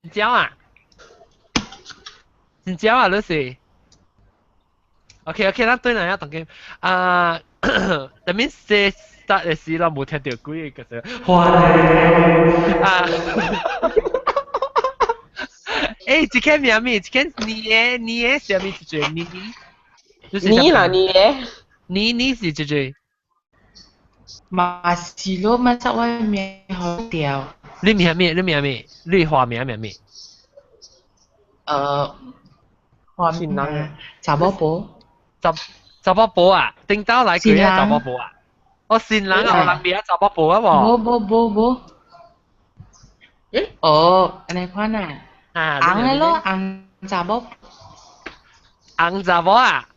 新疆啊，新疆啊，你是？OK OK，咱對人一同嘅啊，that means say start 嘅時เรา冇聽到幾個字，歡迎啊，誒，這個名咩？這個你嘅什麼字句？你是什麼？你啦你咧，你是字句？馬斯洛masak外面好屌，你名咩？你名咩？你花名名咩？話新郎嘅，查某婆，查某婆啊，頂到來佢啊，查某婆啊，我新郎啊，人邊啊，查某婆啊喎。哦，อันไหน款啊？啊，紅嘅咯，紅查某，紅查某啊，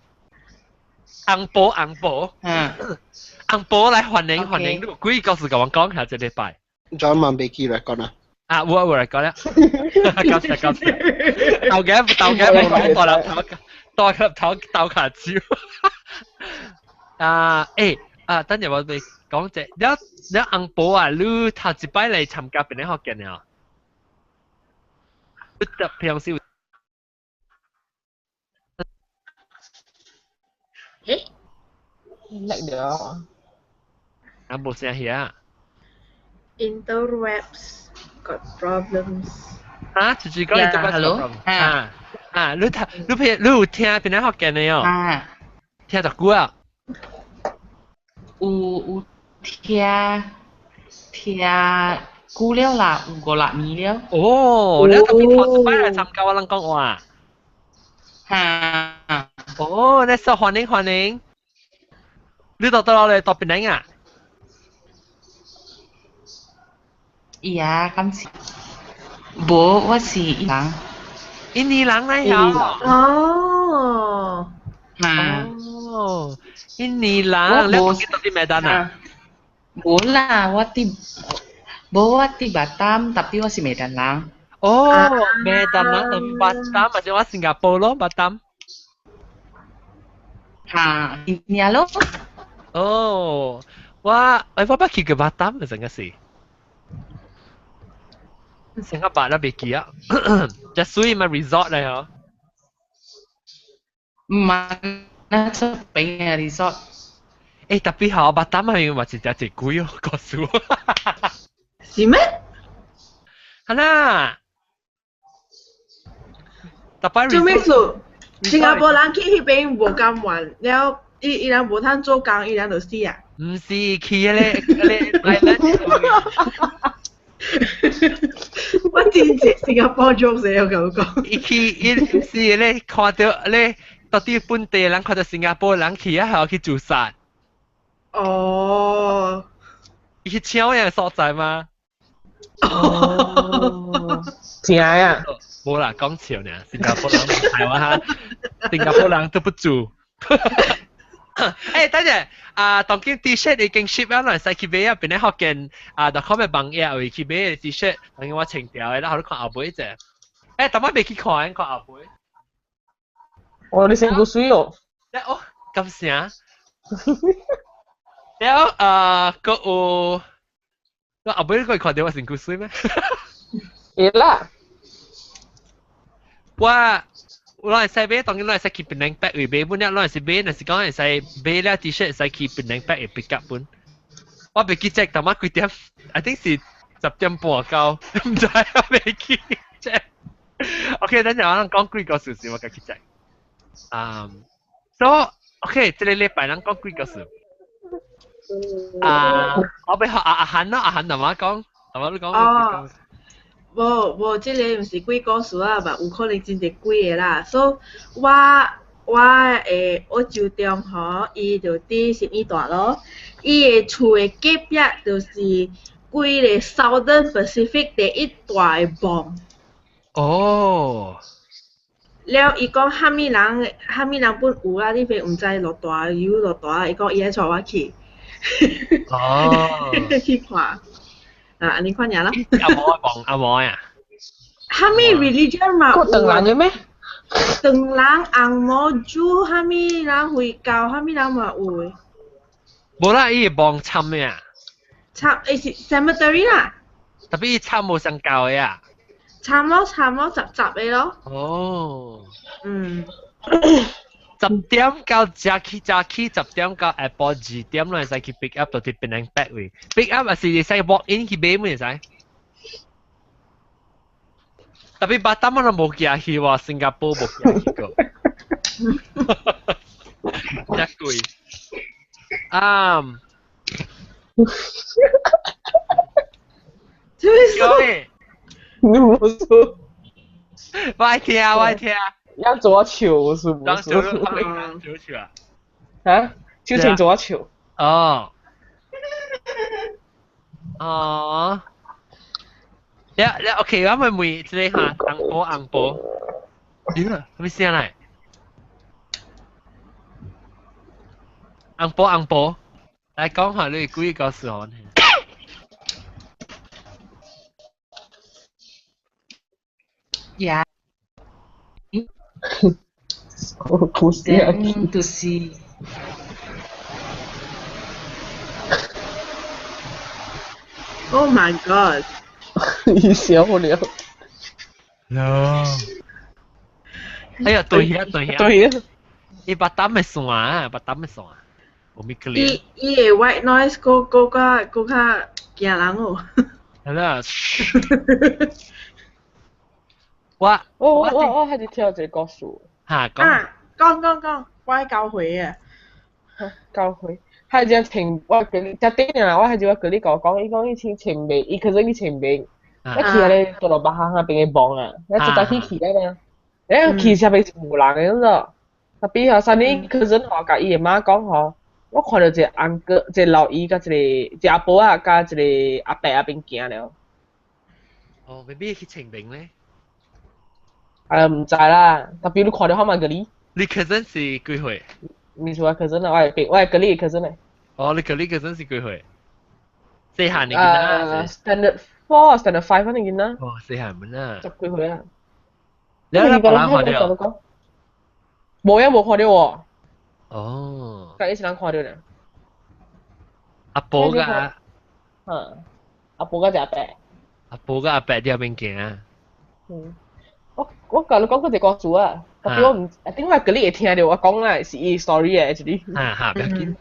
紅婆紅婆。紅婆來歡迎歡迎，你幾個事甲我講下這禮拜。John 問俾 Key 嚟講啦。啊，我嚟講啦，講實講實，鬥嘅冇攞多啦，鬥卡招。啊，誒啊，等陣我哋講隻，你紅婆啊，你頭一擺嚟參加邊啲學嘅呢？你特平時叻咗。啊冇聲氣啊。Interwebs got problems. 啊，直接講你做乜 hello？你有聽邊啲學嘅呢？哦，聽咗久啊？有聽久了啦，有5-6年了。哦，你特別頭一擺嚟參加我人講話。哦，你受歡迎歡迎。你到嚟邊度啊？咁是，無我是印尼人嚟呀？哦，哦，印尼人，你講到啲咩單啊？無啦，我di Batam tapi 我是Medan lang。哦，Medan lang tapi Batam macam 我新加坡咯，Batam。ini lo。哦，我不去過 Batam 嘅真嘅是。新加坡啦，未記啊，就屬於咪 resort 嚟嗬。唔係，那出邊嘅 resort。誒，特別好，Batam 係咪真係真貴哦？告訴我。是咩？係啦。做咩事？新加坡人去迄邊無咁玩，了伊人無通做工，伊人就死啊！唔是去咧，island。我真係新加坡 jokes 嚟，我咁講。伊是咧看到咧，到底本地人看到新加坡人去啊，係去自殺。哦。伊去搶人所在嗎？哦，真啊！冇啦，講笑呢，新加坡人台灣哈，新加坡人都不住。誒，等陣啊，當今 T-shirt 已經 ship 咗來使去買啊，邊啲學見啊，.com 嘅網頁會去買嘅 T-shirt，當今我清掉嘅，然後你看後背啫。誒，但我未去看後背。哦，你成個水哦！哦，咁聲。แล้วก็ก็เอาไปก็ขอเดียวว่าสิงคุซุยไหม 啦。ว่าเราใส่เบสตอนนี้เราใส่คีเป็นแรงแปะหรือเบสปุ่นเนี่ยเราใส่เบสนะสิก็ใส่เบสแล้วทีเชิร์ตใส่คีเป็นแรงแปะปิกับปุ่นว่าไปกี่แจ็คแต่มาคุยเดียว I think สิ10:30เก้าไม่ใช่ว่าไปกี่แจ็คโอเค等陣我講幾個事我嘅กี่แจ็คso OK 這個禮拜我講幾個事我俾阿涵咯，阿涵同我講，同我都講。哦，無，即個毋是幾個數啊，嘛有可能真係幾個啦。所以我就中吼，伊就佇什麼大咯？伊個厝的隔壁就是幾個 Southern Pacific 第一大的bomb。哦。了，伊講蝦米人本有啦，你譬毋知落大雨落大，伊講伊愛帶我去。哦。去看，安尼款爾咯。阿妹啊。蝦米 religion 嘛？個長人嘅咩？長人、紅毛豬，蝦米人回教，蝦米人嘛有誒。冇啦，伊幫參咩啊？參是 cemetery 啦。特別伊參冇上教嘅啊。差唔多10嘅咯。哦。嗯， 10點到早起10點到下晡2點，咱會使去 pick up 到啲 Penang Pack 位。pick up 也是會使 walk in 去買咩使？特別巴丹我都冇行去喎，新加坡冇行去過。真貴。各位，你冇說，我愛聽，我愛聽。要做球是不是？當小佬拍你小球啊？啊，就請做球。哦。哦。你 OK，我咪每即係嚇紅波。點啊？咩聲嚟？紅波，來講下你幾個時候呢？呀，我故事啊，就是，Oh my god！你笑不了。No。哎呀，對呀。對呀。伊巴擔咪算啊，有咩可憐？伊嘅 white noise 個較驚人哦。係啦。我我係跳這個數。嚇講。講，我係教會嘅。教會。係只情我嗰啲，只啲人我係只我嗰啲講，伊講以前前輩，伊可是以前輩，一去咧做老闆行下邊嘅幫啊，一直到去啊嘛，一去下邊無人嘅咁咯。特別係三年嗰陣我甲伊嘅媽講吼，我看到一個安哥，一個老姨甲一個阿婆啊，甲一個阿伯啊邊行了。哦，未必去清明咧。唔知啦，特別你看到好嘛嗰啲。你cousin是幾歲？你說我cousin啊，我係嗰啲 cousin 嚟。哦，你cousin 是幾歲？細漢嚟嘅啦。Standard 4、Standard 5嗰啲嘅啦。哦，細漢們啊。十幾歲啊。你有冇人看到？冇呀，冇看到喎。哦。佢一時人看到咧。阿婆㗎。阿婆嗰隻阿伯。阿婆㗎阿伯喺邊行啊？我教你講嗰隻故事啊，特別我唔，點解嗰啲嘢聽到我講啦，是伊 story 嘅，actually。嚇，唔要緊。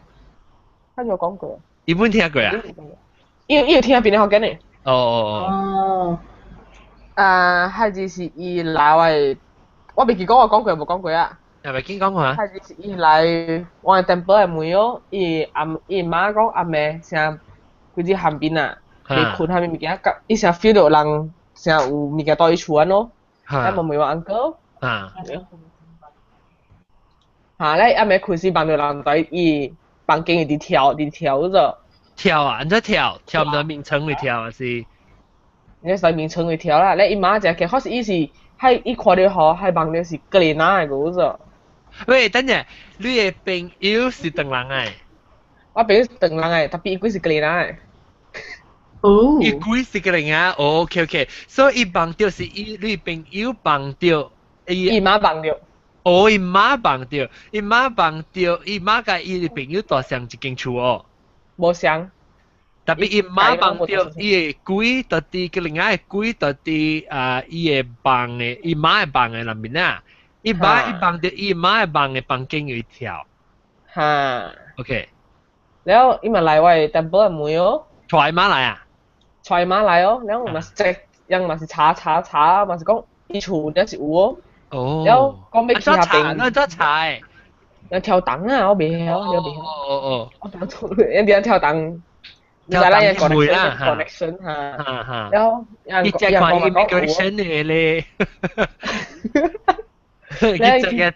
他就講過。伊本聽過啊？伊有聽邊個講嘅？哦。係就是伊來我未記講我講過冇講過啊？係咪見講過啊？係就是伊來我嘅 temple 嘅門哦，伊媽講阿妹成佢啲後邊啊，未困下面物件，伊成 feel 到人成有物件到伊厝安咯。阿妹話 uncle，咧阿妹開始幫到人在伊房間裡跳咗。跳啊！你在跳唔到名稱裡跳啊是？你在名稱裡跳啦，咧伊媽就其實伊是喺伊看到嗬，係幫到是格里娜嘅嗰咗。喂，等陣，你嘅朋友是鄧人誒？我朋友是鄧人誒，特別伊是格里娜誒。哦。伊鬼是個人啊 ，OK， 所以伊幫到是伊你朋友幫到，伊媽幫到。哦，伊媽幫到，伊媽甲伊朋友住上一間厝哦。無相。特別伊媽幫到，伊個鬼到啲個另外個鬼到啲伊個幫嘅，伊媽個幫嘅裏面啊，伊幫到伊媽個幫嘅房間去跳。嚇。OK。然後伊咪來我嘅 temple 嘅門哦。帶媽來啊？帶媽來哦，然後咪即人咪是查，咪是講伊厝咧是有哦。哦。然後講要去下邊。那做菜。要跳檔啊！我未曉，我未曉。哦。我當初一定要跳檔。跳檔會啦，connection 嚇。然後你只看 immigration 嘅咧，你只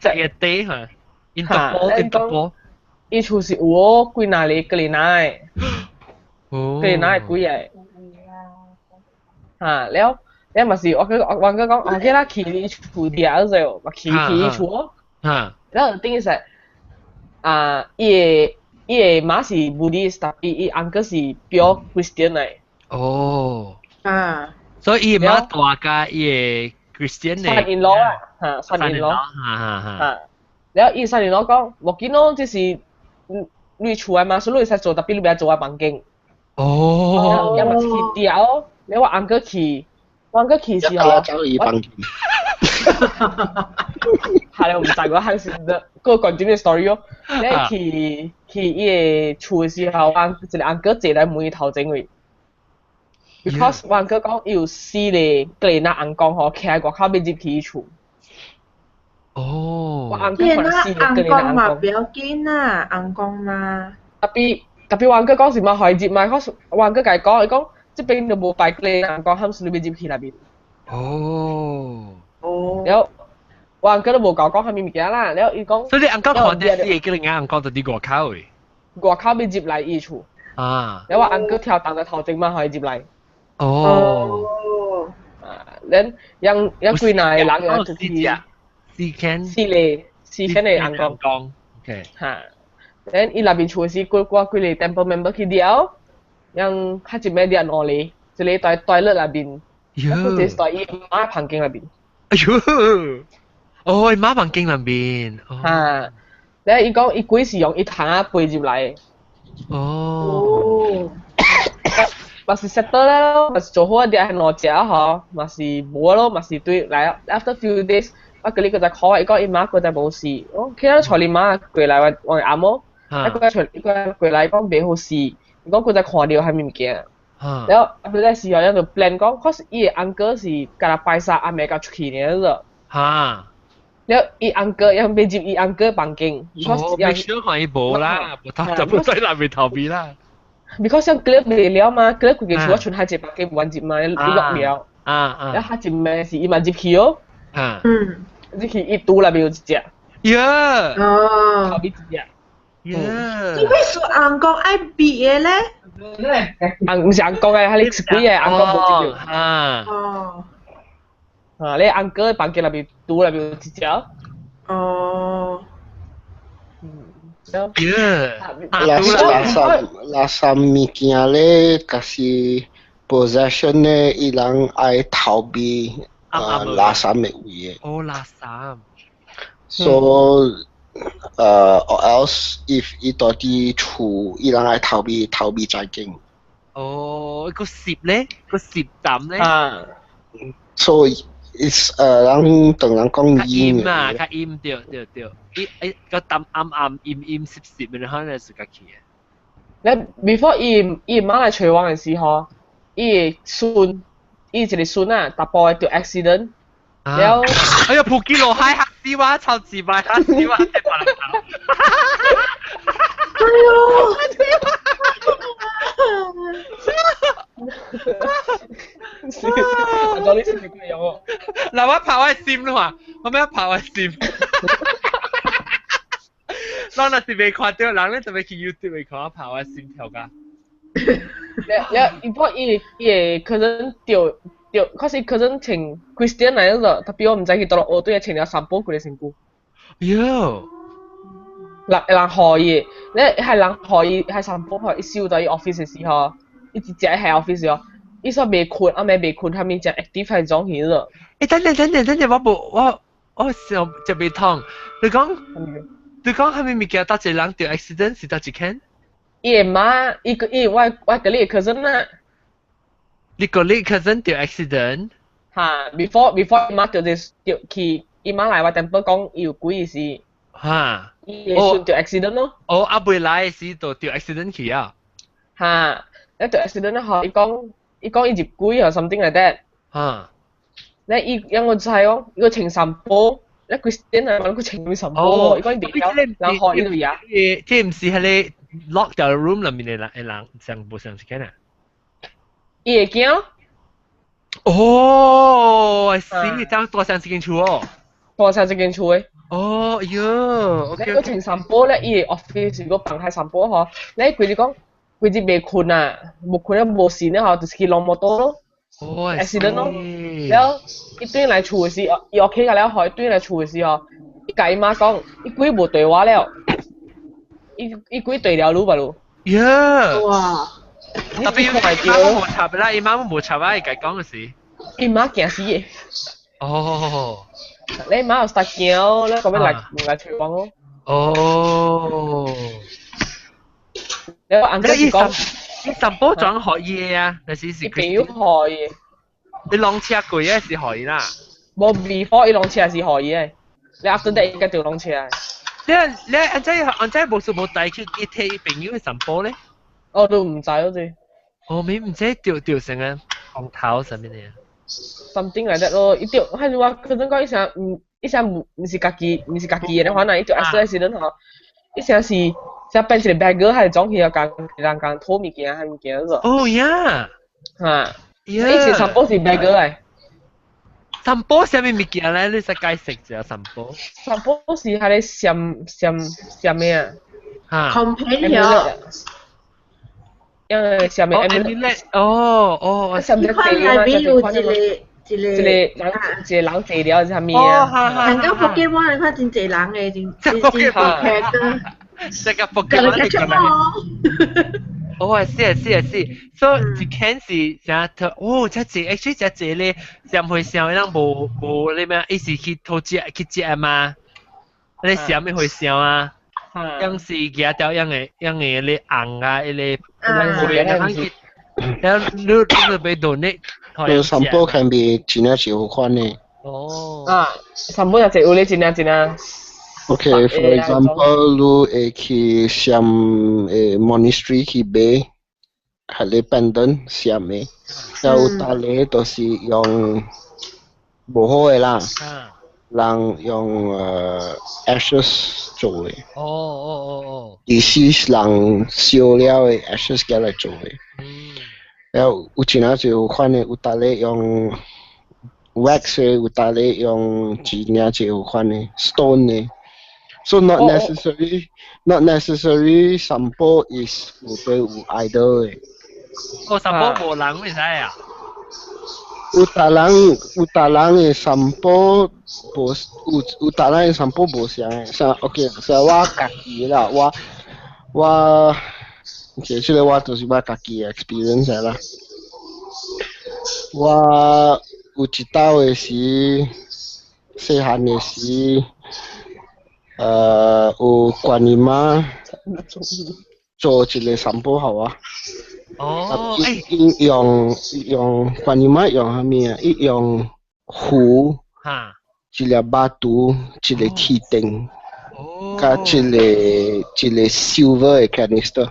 嘅地嚇，Interpol。伊厝是有哦，幾哪裡幾哪誒？幾哪誒幾誒？嚇，แล้ว咪是我講，OK 啦，去伊厝啲啊，就咪去伊厝哦。嚇。然後等於係伊個媽是 Buddhist， 但伊 uncle 是 pure Christian 嚟。哦。所以伊媽大家伊個 Christian 嚟。son-in-law 啊，嚇 son-in-law。嚇。然後伊 son-in-law 講，無緊咯，即是你厝誒嘛，所以你使做，特別你唔要做喺房間。哦。又咪是去掉，你話 uncle 去，玩個其實要找一幫。係啦，唔知我係先得個continue story 咯。你去伊個厝嘅時候，一個 uncle 坐喺門頭前位。because 我 uncle 講有4個佢那翁公吼，企喺外口要入去厝。哦。我 uncle 見可能4個佢翁公嘛，那翁公。不要緊啦，翁公嘛。特別我 uncle 講是咪可以入嘛？我 uncle 佢講，佢講即邊就冇擺佢那翁公，佢唔入去那邊。哦。然後我 uncle 都冇講係咩物件啦，然後伊講。所以你 uncle 看啲事，叫你啱 uncle 就啲外口嘅。外口要入嚟伊厝。啊。然後我 uncle 跳檔嘅頭前嘛可以入嚟。哦。然yang幾耐人有出去4間4個翁公。OK。嚇，然伊那邊厝是幾個 temple member 去掉，yang 佢一咩啲人攞嚟，就你在 toilet 那邊，然後就在伊媽旁邊那邊。哎呦！哦，伊媽房間那邊。嚇，然後伊講伊幾時用伊桶啊背入嚟。哦。嘛是 settle 咯，嘛是做好一啲係攞食嗬，嘛是冇咯，嘛是對嚟 after few days，我嗰啲佢就 call 伊講伊媽佢就冇事，我其實坐你媽過嚟我阿媽，一個過嚟講未好事，如果佢就看到係咩物件，然後佢在時候喺度 plan 講，可是伊個 uncle 是今日拜山阿妹個出去嘅啫，嚇，然後伊 uncle 又未入伊 uncle 房間，哦，未想看伊冇啦，就冇在那邊逃避啦。because 像 club 未了嘛 ，club 佢嘅厝全係一房間冇入嘛，你落了，然後佢入咩是伊嘛入去哦，入去伊ตู้那邊有一隻，呀，後邊一隻，呀，點解說翁公愛比嘅咧？唔是翁公嘅，係你自己嘅翁公冇入去，哦，你翁哥房間那邊ตู้那邊有一隻，哦。拉薩物件咧，就是 possession 咧，伊人愛逃避拉薩嘅位嘅。哦，拉薩。So or else if 伊到啲厝，伊人愛逃避再見。哦，個攝咧，個攝站咧。So it's 人同人講陰啊，較陰對。伊個淡暗陰濕嘅，你可能係家己嘅。你 before 伊媽嚟找我嘅時候，伊孫，伊一個孫啊，搭波掉 accident，然後哎呀，撲街落海嚇死我，臭字敗嚇死我，隻白人頭。我講呢次你有喎。嗱，我拍我閃啦嘛，我咩拍我閃？我那是未看到，人咧就未去 YouTube 未看我拍我閃條㗎。你不過伊個cousin掉，可是cousin 請 Christian 嚟咗，特別我唔知佢到落我都係請咗三波佢哋成股。喲。人可以，你係人可以係三波可以燒到伊 office 嘅時候，伊直接喺 office 咗。伊說未困，未困，他們就 active 係種起咗。等陣，我想就未通。你講係咪物件搭一人掉 accident 是搭一間？伊媽，我個你 cousin 啊。你個你 cousin 掉 accident？嚇 ，before 伊媽掉去，伊媽來我 temple 講有幾事。嚇。伊算掉 accident 咯。哦，阿未來時就掉 accident 去啊。嚇，一掉 accident 咧，伊講伊入鬼或 something like that。嚇。咧有我就係講，伊個情三波，咧佢真係問佢情三波，伊講點樣？然後學呢度嘢。即唔是喺你 lock 掉 room 裏面嘅人上部上時間啊？伊會驚。哦，I see，這樣多上時間厝哦。多上時間厝誒。哦，喲，OK。咧個情三波咧，伊 office 如果放開三波嗬，咧佢哋講。佢哋未困啊，冇困咧冇事咧嗬，就是去攞摩托咯，accident 咯。然後伊對嚟厝嘅時，伊屋企嘅咧可以對嚟厝嘅時候，伊甲伊媽講，伊鬼冇對話了，伊鬼對了路吧路。呀！哇！特別伊媽冇插啦，伊媽冇插啊，伊家講嘅事。伊媽驚死嘅。哦。你媽有實驚咧，咁樣嚟廚房咯。哦。你個硬哥講，你什波裝學嘢啊？你試試佢。表學嘢。你浪車貴嘅是可以啦。冇 before 伊浪車是可以嘅，你 after that 應該就浪車。你安仔無數冇帶去一睇朋友去散步咧？我都唔知好似。我咪唔知掉成個紅頭上面嘅。something like that 咯，伊條係話佢陣講伊成唔是家己嘅，可能伊條 accident 時陣嗬，伊成是變成 bagger 係裝起有間拖物件係物件咗。哦呀！嚇，以前散步是 bagger 嚟。散步上面物件咧，你使解釋下散步？散步是係你上咩啊？嚇 companion。因為上面 amulet 哦，上面塊內面有一個人治療係咩啊？人家 Pokemon 你看真濟人嘅，真character。這個 Pokemon 嚟㗎啦。哦，係，所以一看是啥特哦，只隻 actually 只隻咧，上去上人無你咩？伊是去偷食啊嘛？你上面去上啊？yang si dia tahu yang ni ang ah ini yang lu lebih donate 散步 can be 真係好款呢。散步就係有你真啊。Okay, for example, lu去上monastery 去買，係你 pendant 上嘅，有大咧都是用無好嘅啦。人用ashes 做嘅。disease 人燒了嘅 ashes 嘅嚟做嘅。然後有真係就款嘅，有大咧用 wax 嘅，有大咧用真係就款嘅 stone 嘅。So not necessary 散步 is 有idol 嘅。散步無人會使啊？有大人嘅散步有大人嘅散步無相嘅，像 OK， 所以我家己啦，我其實我就是我家己嘅 experience 啦。我有一道嘅時，細漢嘅時，有觀音媽做一個散步好啊。用觀音媽用啥物啊？伊用壺，一粒巴肚，一個鐵釘，加一個 silver 嘅 canister。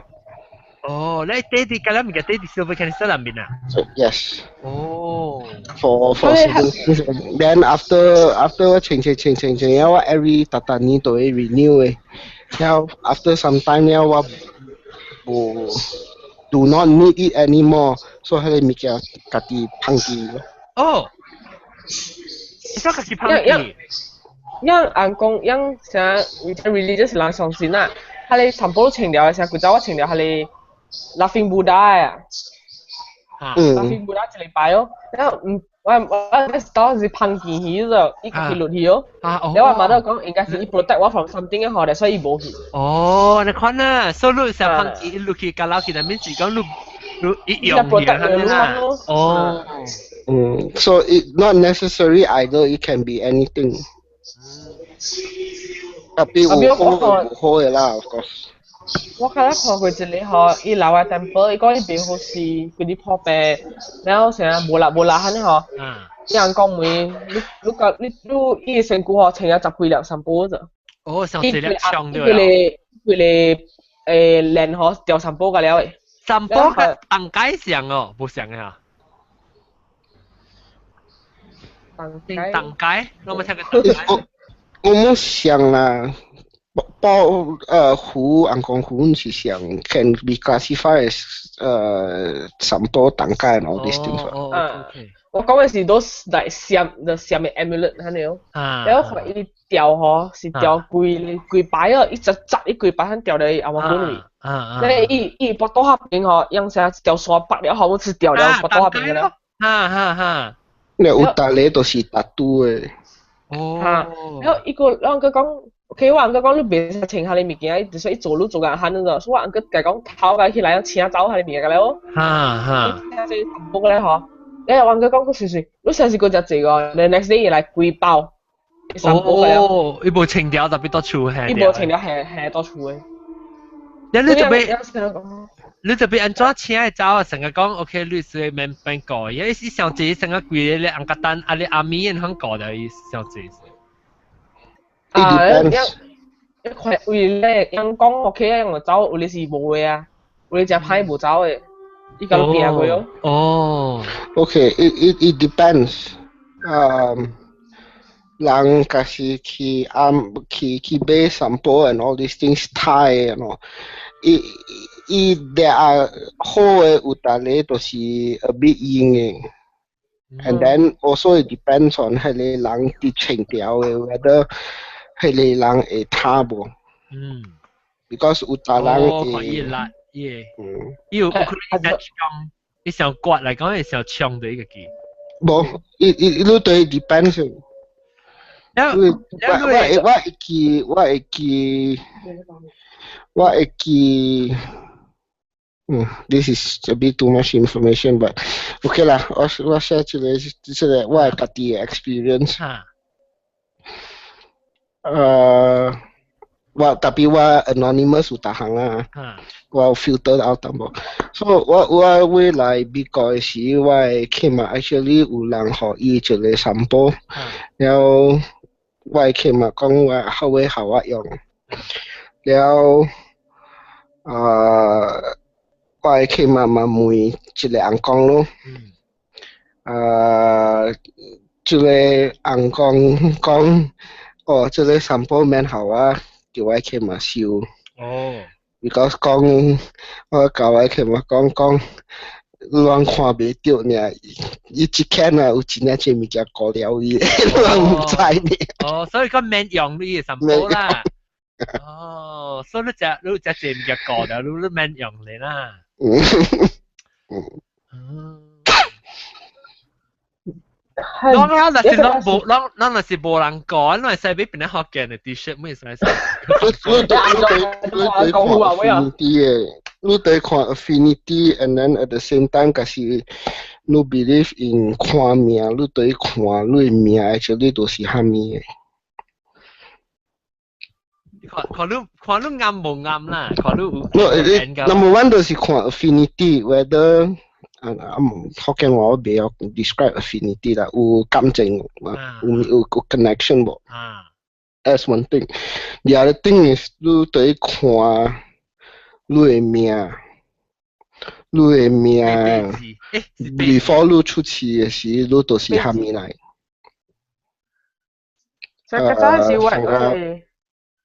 你爹哋咁樣嘅爹哋 silver canister 入面啊 ？Yes。For then after 我清，然後我 every 特年都會 renew 嘅，然後 after some time 然後我do not need it anymore， 所以佢哋物件家己放棄咯。你家己放棄？因人講啥 religious 人相信啊，佢哋散步清掉嘅時候，佢走我清掉佢哋 Laughing Buddha 啊，Laughing Buddha 一禮拜哦，然後我當時放棄去咗，伊家己落去哦，然後我媽都講應該是伊 protect 我 from something 嘅，所以伊冇去。你看啊，所以你成放棄落去加樓其實面是講你一樣嘢啦。So it not necessary either. It can be anything. Tapi 有好嘅啦 ，of course。我睇得看佢一個嗬，伊老嘅 temple， 伊講伊邊好似嗰啲破病，然後成日無啦肯嗬，啲人講每你伊成個嗬，成日10幾粒散步啫。上4粒上咗。佢哋練嗬掉散步㗎了誒。散步嘅當街上哦，冇上嘅嚇。當街，我冇聽過當街。我冇想啦。湖陽光湖是想 can be classified as 散步當街 and all these things。我講嘅是都嚟上面 amulet 喺度，然後佢掉嗬是掉幾擺啊，一紮一幾擺喺掉嚟亞馬遜裏。你博多下邊嗬，用成掉沙白了，好似掉了博多下邊嘅啦。你有大咧都是大肚嘅。然後一個讓佢講。OK， 我人家講你別停下你物件，就算一走路做緊慳咗，所以我人家講頭家起來請走下你物件嘅咯。即散步咧嗬，你又人家講個時時，你上次嗰隻字個，你 next day 嚟貴包散步嘅。伊無情調特別多處係。伊無情調係多處嘅。你做咩？你特別安怎請嘅走啊？成日講 OK，律師免變過，因為伊上次成日貴咧，紅格單啊，你阿咪人肯過的伊上次。It depends. 一塊位咧，人講 OK 啊，我走，有你是無嘅啊，有你只歹無走嘅，伊甲你拼過咯。哦。Okay, it depends. Lang kasi ki bay sampo and all these things Thai and all. There are whole utale to see a bit yin. And then also it depends on hele lang ti cheng tiao whether hele lang a tabo. Because utalang 可以辣耶。有可能係槍，你想刮嚟講係想槍的一個機。冇，it depends. This is a bit too much information, but okay lah. 我寫出嚟即係我家己嘅 experience。tapi 我 anonymous 有大行啦，我 filter out 淡薄。So 我會來美國嘅時，我嘅 came actually 有人學伊一個散步，然後我嘅 came 講我後尾學我用，然後我嘅 came 嘛問一個人講咯，這個人講哦，這個散步免學我。叫我去嘛笑，because 講我教我去嘛講，亂看袂到呢，伊一看啊有真正物件過了伊，亂唔知呢。所以講免用呢個什麼啦。所以你只物件過了，你免用你啦。啷那是無人講，那係俾邊啲學嘅人 T-shirt 咩意思？你對看 affinity and then at the same time 就是 you believe in 看命，你對看你命 actually 都是蝦米嘅。看你啱無啱啦，看你 number one 就是看 affinity whether。福建話我比較 describe affinity 啦，有感情，有 connection 喎。That's one thing. The other thing is 你對看你嘅命，before 你出世嘅時，你都是蝦米來？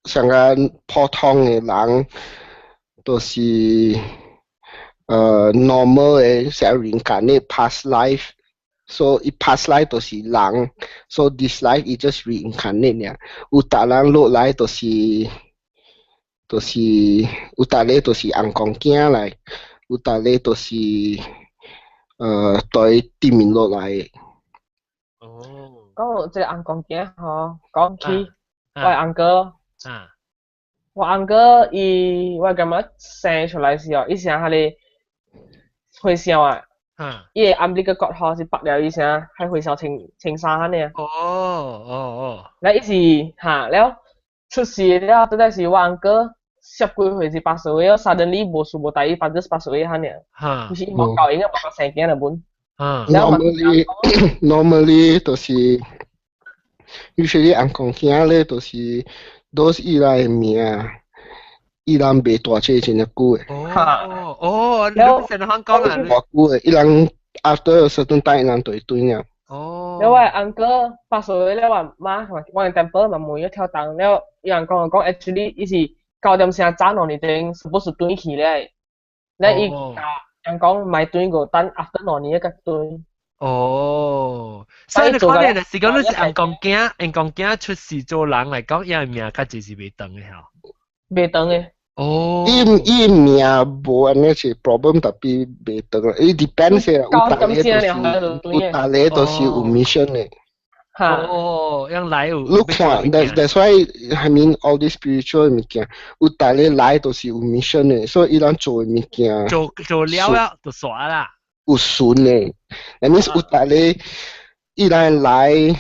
像個普通嘅人，都是。normal 嘅成 reincarnate past life， so 一 past life 都是人 ，so this life is just reincarnate 呀。有達人落來都是有達咧都是紅光鏡來，有達咧都是對地面落來嘅。講即係紅光鏡嗬，講起我係紅哥，我紅哥我感覺生出來時候，伊成下咧。會笑啊！伊個暗呢個角吼是白了伊聲，係會笑青衫呢。嗱，伊是了出世了，真係是我阿哥十幾歲是80歲，我 suddenly 無事無代伊反正80歲下呢。唔是冇教應該冇生囝啦本。normally 都是 usually 紅光鏡咧，都是 those 伊來嘅命。伊人袂大隻真係久誒。你成日香港人。偌久誒，伊人 after a certain time 伊人就會斷啊。你話安哥8歲咧話媽，我嘅 temper 咪每一跳檔，了有人講actually 伊是9點聲早兩年定 supposed 斷去咧，咧伊人講唔係斷個，等 after 兩年一個斷。所以你可能是講你是紅光鏡出世做人嚟講，伊命較就是袂長嘅嚇。袂長嘅。伊命無安尼是 problem， tapi 袂長啦。伊 depends 嘅，有大咧都是有 mission 嘅。樣來有。你看 ，that's why I mean all this spiritual 物件，有大咧來都是有 mission 嘅，所以伊人做嘅物件。做了就耍啦。有順嘅，that means 有大咧，伊人來，伊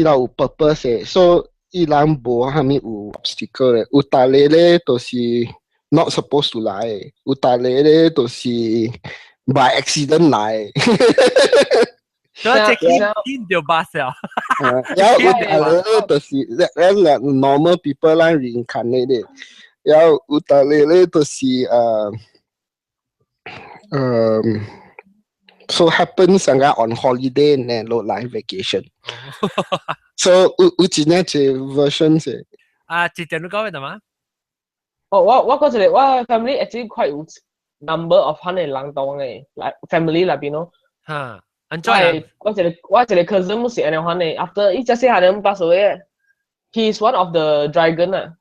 人有 purpose 嘅，所以。伊人無蝦米有 obstacle 咧，有大咧咧，就是 not supposed to 嚟，有大咧咧就是 by accident 嚟。所以即見到巴士啊，有有大咧咧就是咧 normal people 啦 reincarnated，有大咧咧就是so happen 成日 on holiday 呢落嚟 vacation。So 有真係隻 version 啫。啊，之前你講咩點啊？我嗰陣我 family actually quite 有 number of 可能人當嘅，like family 那邊咯。嚇，安怎樣？我一個 cousin 冇寫呢可能 after 一隻細下人pass away， he is one of the dragon 啊。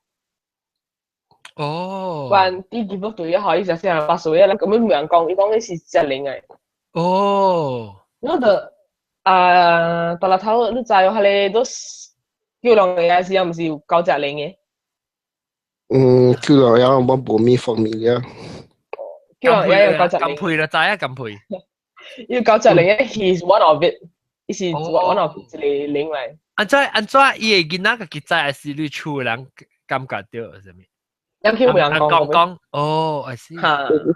哦。還啲 give up 對一下一隻細下 pass away 啦，咁樣冇人講，伊講你是隻靈嘅。哦。我就大粒頭你知我係你都叫人嘅時候唔是有9隻靈嘅。叫落有冇冇咩 familiar？ 叫人有9隻靈。咁配啦，知啊，咁配。要9隻靈嘅 ，he is one of it， he is one of 一個靈嚟。安怎伊會見那個記載係你厝人感覺到係咩？有冇人講？哦，I see。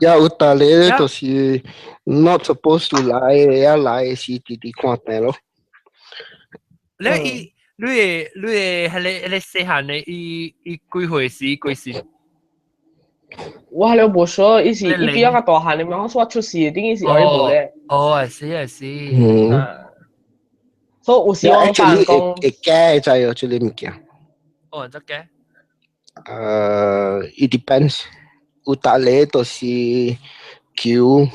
有大咧就是 not supposed to 來，一來是弟弟看病咯。你係你細漢嘅伊幾歲時幾時？我係冇說，伊是伊比較大漢嘅嘛，我說出世定伊是二部咧。哦，I see。所以有時我發講，會驚就係做啲物件。哦，真嘅。It depends。有大咧就是求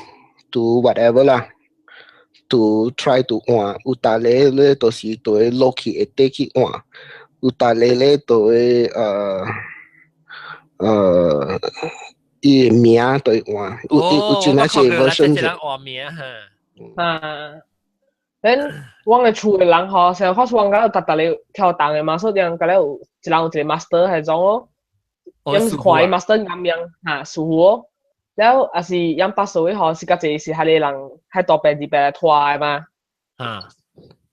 to whatever 啦。to try to 換，有大咧咧就是對落去一啲去換，有大咧咧對伊名對換，有真係是 version 嘅。換名嚇。then 我嘅厝嘅人吼，成日發出我嗰度特你跳動嘅嘛，所以人嗰有一人有一個 master 係種咯，咁是看 master 咁樣嚇師傅。แล้วอาสิยังปัสสาวะหอสิกะเจสิหาเลหลังให้ต่อไปดีไปทั่วมา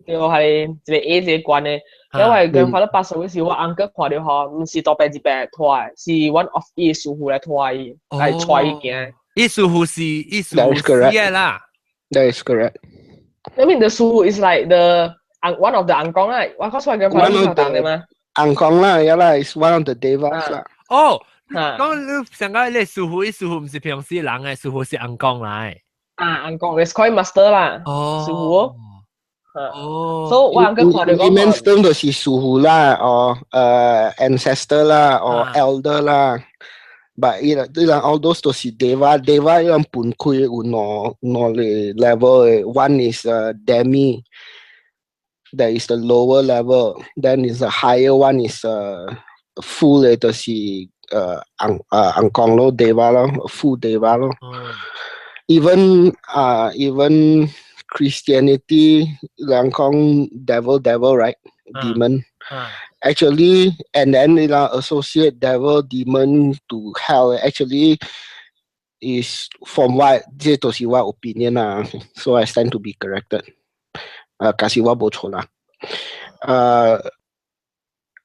เดี๋ยวให้จะเอเจกวนเนี่ยแล้วว่าเกินพอแล้วปัสสาวะสิว่าอังเกอร์ขวาเดียวหอมันสิต่อไปดีไปทั่วสิ one of อีสูหูและทั่วอีไอ้ช่วยอีกเนี่ยอีสูหูสิล่ะ That is correct. I mean the สูหู is like the one of the อังกองrightว่าเขาช่วยกันพอแล้วต่างๆเลยมั้ยอังกองล่ะยะล่ะ is one of the devas ล่ะ講你上個你師傅唔是平時人嘅，師傅是硬講嚟。硬講 is called master 啦。師傅。所以我硬講你講。master 就是師傅啦，or ancestor 啦，or elder 啦。But 依個 all those 都是 deva，deva 依個本區有攞嘅 level， one is demi，that is the lower level，then is the higher one is full 嘅就是。ang kong lo deva lo full deva lo even Christianity lang kong devil right demon actually and then they associate devil demon to hell actually is from what 這都是我 opinion so I stand to be corrected kasi我冇錯啦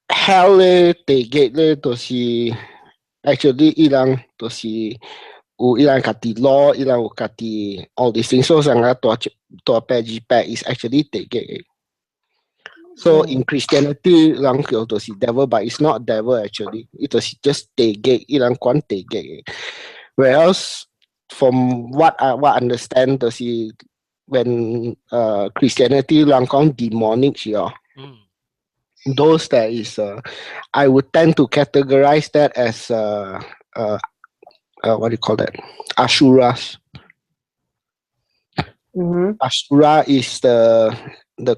hell 咧地獄咧就是 actually 伊人就是有伊人家己 law 伊人有家己 all these things so 成個大白字白 is actually 地獄 so in Christianity 人叫就是 devil but it's not devil actually it is just 地獄伊人講地獄 whereas from what I understand 就是 when Christianity 人講 demonic 係those that is I would tend to categorize that as what do you call that Asuras. Asura is the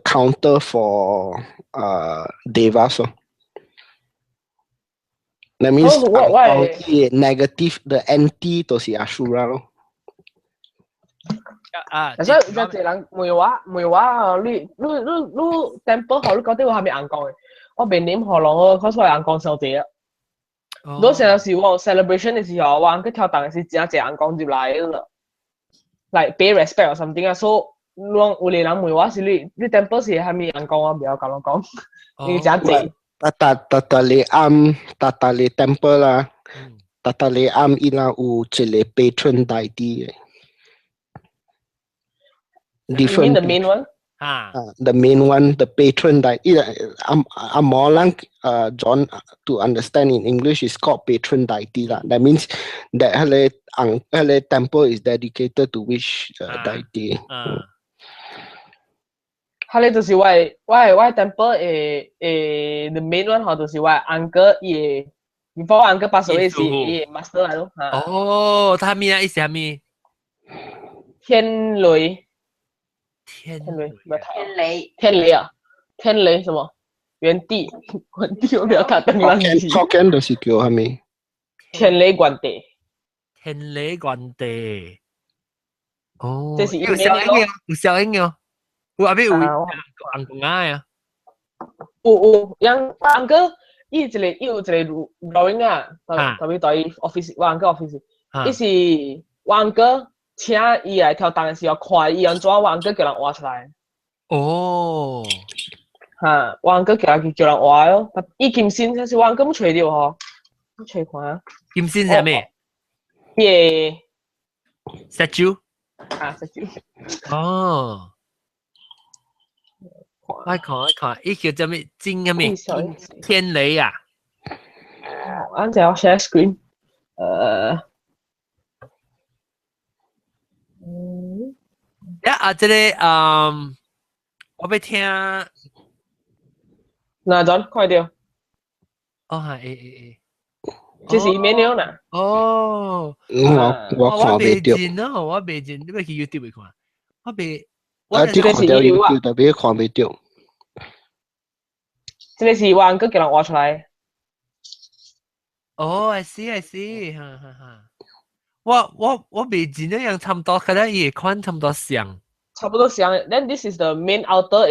counter for Devas. That means negative the anti 都是 Asura 咯。所以有一人梅話你 temple 好你覺得我係咪硬講嘅？我未念何浪我嗰所謂硬講小姐啊。嗰時有時我 celebration 嘅時候，我硬佢跳動嘅時，只硬講就嚟啦。like pay respect or something 啊，所以有啲人梅話是你 temple 是係咪硬講啊？唔要咁樣講，你只姐。Tata li temple 啦。Tata le am ina u chile patron deity. You mean Different. the main one? The main one, the patron deity. Amolang, John, to understand in English is called patron deity lah. That means that hele temple is dedicated to which deity. 佢咧就是我 temple the main one 嗬，就是我 uncle 伊 before uncle pass away 是伊 master 嚟咯。哦，他咩啊？意思係咩？天雷，天天雷，唔係天雷，天雷啊，天雷什麼？原地，原地我唔要睇燈啦。Hokkien 就是叫係咪？天雷關地，天雷關地。哦，這是有小英嘅，有小英嘅。有阿邊有紅公啊？有，樣 uncle 伊有一個 drawing 啊，特別在 office，我 uncle office，伊是我 uncle 請伊來跳檔嘅時候，看伊安怎，我 uncle 叫人畫出來。哦，我 uncle 叫人畫咯，伊金線嗰時我 uncle 冇吹到嗬，冇吹看啊。金線係咩？耶？statue。statue。哦。我看，伊叫做咩？金嘅咩？天雷啊！我陣我 share screen，即個我要聽。嗱陣快啲。哦係這是 email 呐。哦。我看未到。我未見，你要去 YouTube 看。我未。這個是 YouTube 特別看未到。這個是我 uncle 叫人畫出來。哦 ，I see，我未見那樣差唔多，可能也看差唔多像。差不多像。Then this is the main altar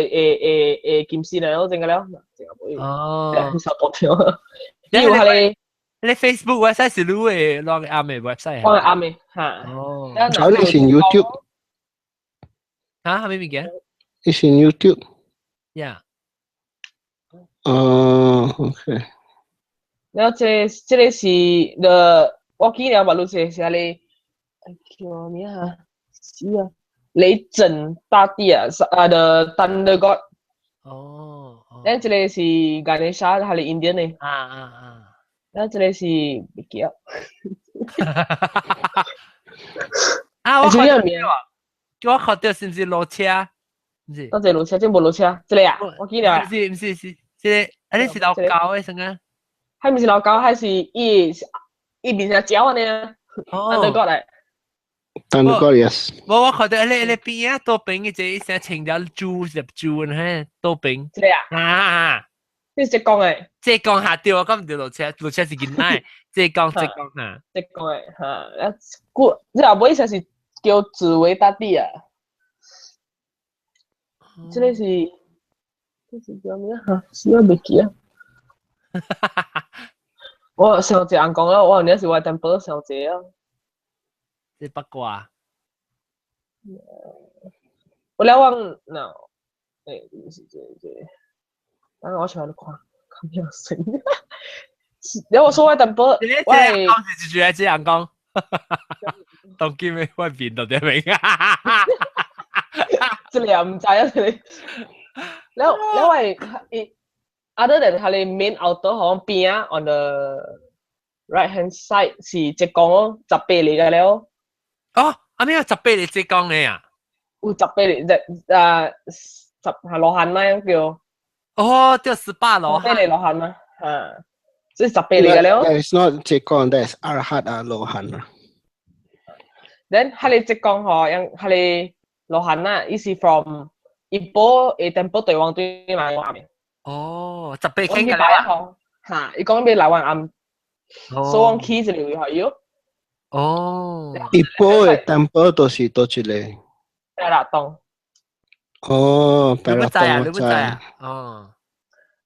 金線嚟咯，整個了。哦。少多條。因為係你 Facebook website 是錄嘅，log 啱嘅 website。我係啱嘅，嚇。哦。找你先 YouTube。係咪物件？你先 YouTube。Yeah。OK。然後這個是 the 我記得馬路這是你叫咩啊？是啊，雷震大帝啊，the Thunder God。哦。然後這個是 Ganesha，係 Indian 嘅。然後這個是唔記得。我看到叫我看到是唔是路車？唔是。多謝路車，即係冇路車，這個啊，我記得。唔是，這個你是老高嘅成啊？係唔是老高，還是伊面上膠呢？Thunder God 嚟。Thunder God yes。我看到你邊啊，多邊嘅這成青條豬入豬呢，多邊。這個啊。即係浙江嘅。浙江下掉，我講唔掉路車是見奶。浙江嚇。浙江嘅嚇，即係每一隻是叫紫薇大帝啊。這個是叫咩啊？是我未記啊。我上次人講啦，我嗰陣時我係temple上次啊。你八卦。我了忘嗱，是這，等我出嚟看咩聲。然後我說我 temple， 我係講是住喺這樣講，當見咩我變到啲名啊！這裡又唔知啊，你。แล้ว係 other than 佢哋 main altar 響邊啊 on the right hand side 是浙江咯，18嚟嘅了。哦，阿咩18嚟浙江嘅啊？有18嚟10係羅漢啦叫。哦，叫18羅漢。18嚟羅漢啊，所以18嚟嘅了。That is not 浙江， that is 阿拉啊羅漢啊。Then 佢哋浙江嗬，佢哋羅漢啊，伊是 from 一波嘅 temple 對王對來話嘅。哦，18傾嘅啦。嚇，伊講俾來話暗，所往 key 就嚟係要。哦。一波嘅 temple 都是多一個。白拉洞。哦，白拉洞我知啊。哦。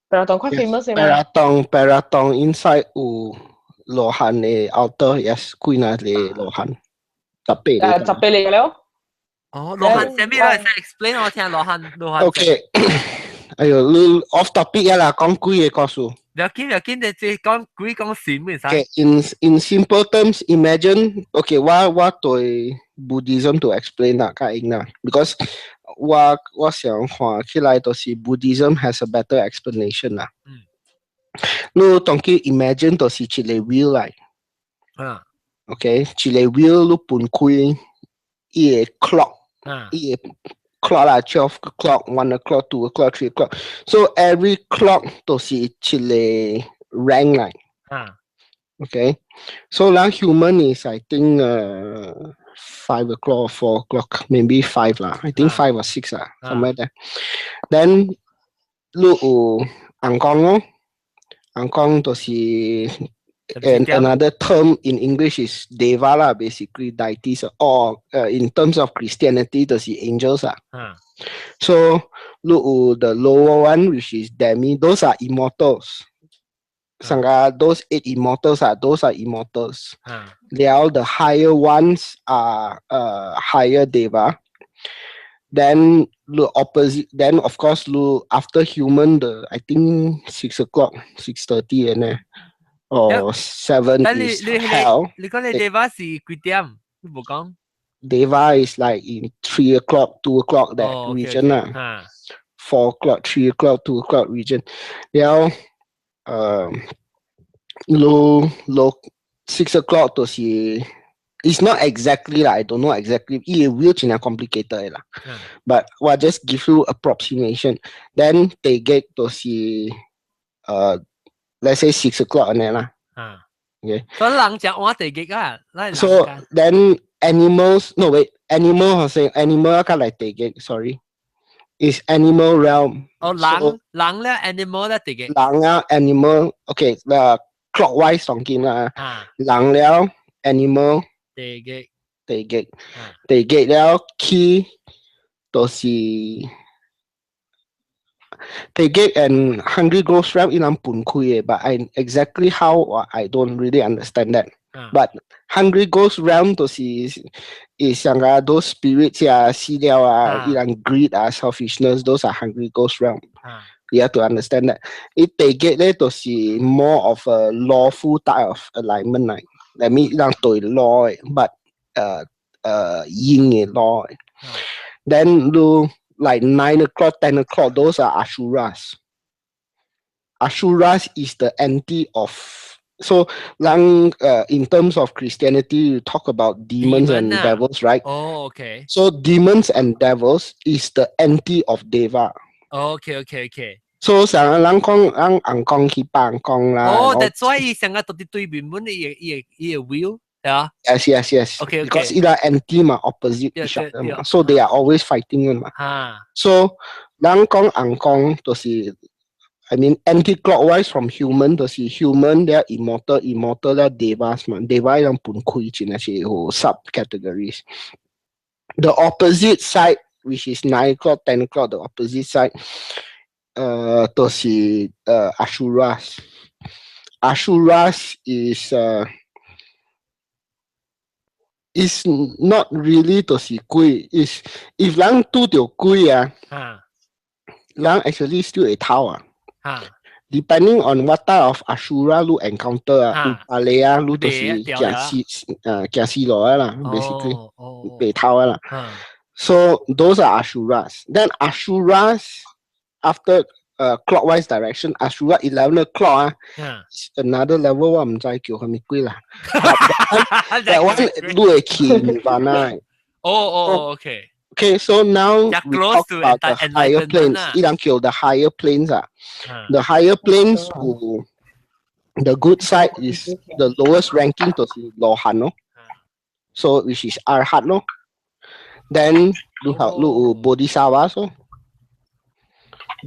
白拉洞快 famous 嘅嘛。白拉洞 inside 有羅漢嘅 altar，yes， 幾那個羅漢，18嚟嘅了。哦，羅漢係咩嚟？explain 我聽羅漢。OK，哎呦，你 off topic 啦，講幾個故事。要緊，你即講線咪使。Okay, in simple terms, imagine. Okay, what對 Buddhism to explain 啦，較應啦，because 我想看起來就是 Buddhism has a better explanation 啦。你當佢 imagine 就是一個 wheel 嚟。Okay, 一個 wheel 你分開一個 clock，一個 clock 啦，12 o'clock, 1 o'clock, 2 o'clock, 3 o'clock. So every clock 都是一個 rank 嚟。Okay, so now human is I think 5 o'clock or 4 o'clock, maybe 5 lah. I think 5 or 6 lah, somewhere there. Then 你有紅光咯，紅光就是another term in English is Deva lah, basically deities or in terms of Christianity 就是 angels lah. So 你有 the lower one which is Demi, those are immortals. Sangha, those 8 immortals those are immortals. Now the higher ones are higher Deva. Then the opposite. Then of course, after human, I think 6 o'clock, 6:30 and or 7 is hell. 你講你 Deva 是幾點？你冇講。Deva is like in 3 o'clock, 2 o'clock that region lah. 4 o'clock, 3 o'clock, 2 o'clock region. Now. Low 6 o'clock 就是 it's not exactly lah, I don't know exactly. It will be complicated lah. But I'll just give you approximation. Then they get to see let's say 6 o'clock and lah. Okay. So 人講我哋嘅啊， So then animals animal 係 animal 加嚟地嘅 sorry. Is animal realm. 人咧 animal 咧地嘅。人啊 animal okay clockwise 上見啦。人了 animal 地極了 key 就是地極 and hungry ghost realm 一人分開嘅 but exactly how I don't really understand that. But hungry ghost realm 就是像個 those spirits 啊死了啊，一人 greed 啊 selfishness, those are hungry ghost realm. You have to understand that. It take咧就是 more of a lawful type of alignment 嚟，嚟咪讓對 law 嘅 ，but 應嘅 law 嘅。Then do like 9 o'clock, 10 o'clock, those are Asuras. Asuras is the anti of. So, in terms of Christianity, you talk about demons and devils, right? Oh, okay. So demons and devils is the anti of Deva. Okay. So 成日人講人講去辦公啦。Oh, that's why 成日到底對面本嘅 will, yeah. Yes. Okay. Because it are anti 嘛 opposite each other 嘛 so they are always fighting 嘛。So 人講人講就是I mean anti-clockwise from human 就是 human 咧 immortal 咧 devas 嘛 deva 一樣分開進那些 subcategories. The opposite side which is 9 o'clock, 10 o'clock, the opposite side, 都是Asuras. Asuras is not really 都是鬼 is if 人拄到鬼啊，人 actually still 會逃啊。Depending on what type of Asura 你 encounter 啊，有巴黎啊，你都是行死路啦 ，basically 被逃啦。So those are Asuras. Then Asuras after clockwise direction, Asura 11 o'clock is another level 我唔知叫係咪鬼啦。That one 你會去Nirvana。Okay. Okay, so now we talk about the higher planes. 一人叫 the higher planes The higher planes the good side is the lowest ranking 就是羅漢咯。So which is Arhat 咯。Then 你有 Bodhisattvas 咯。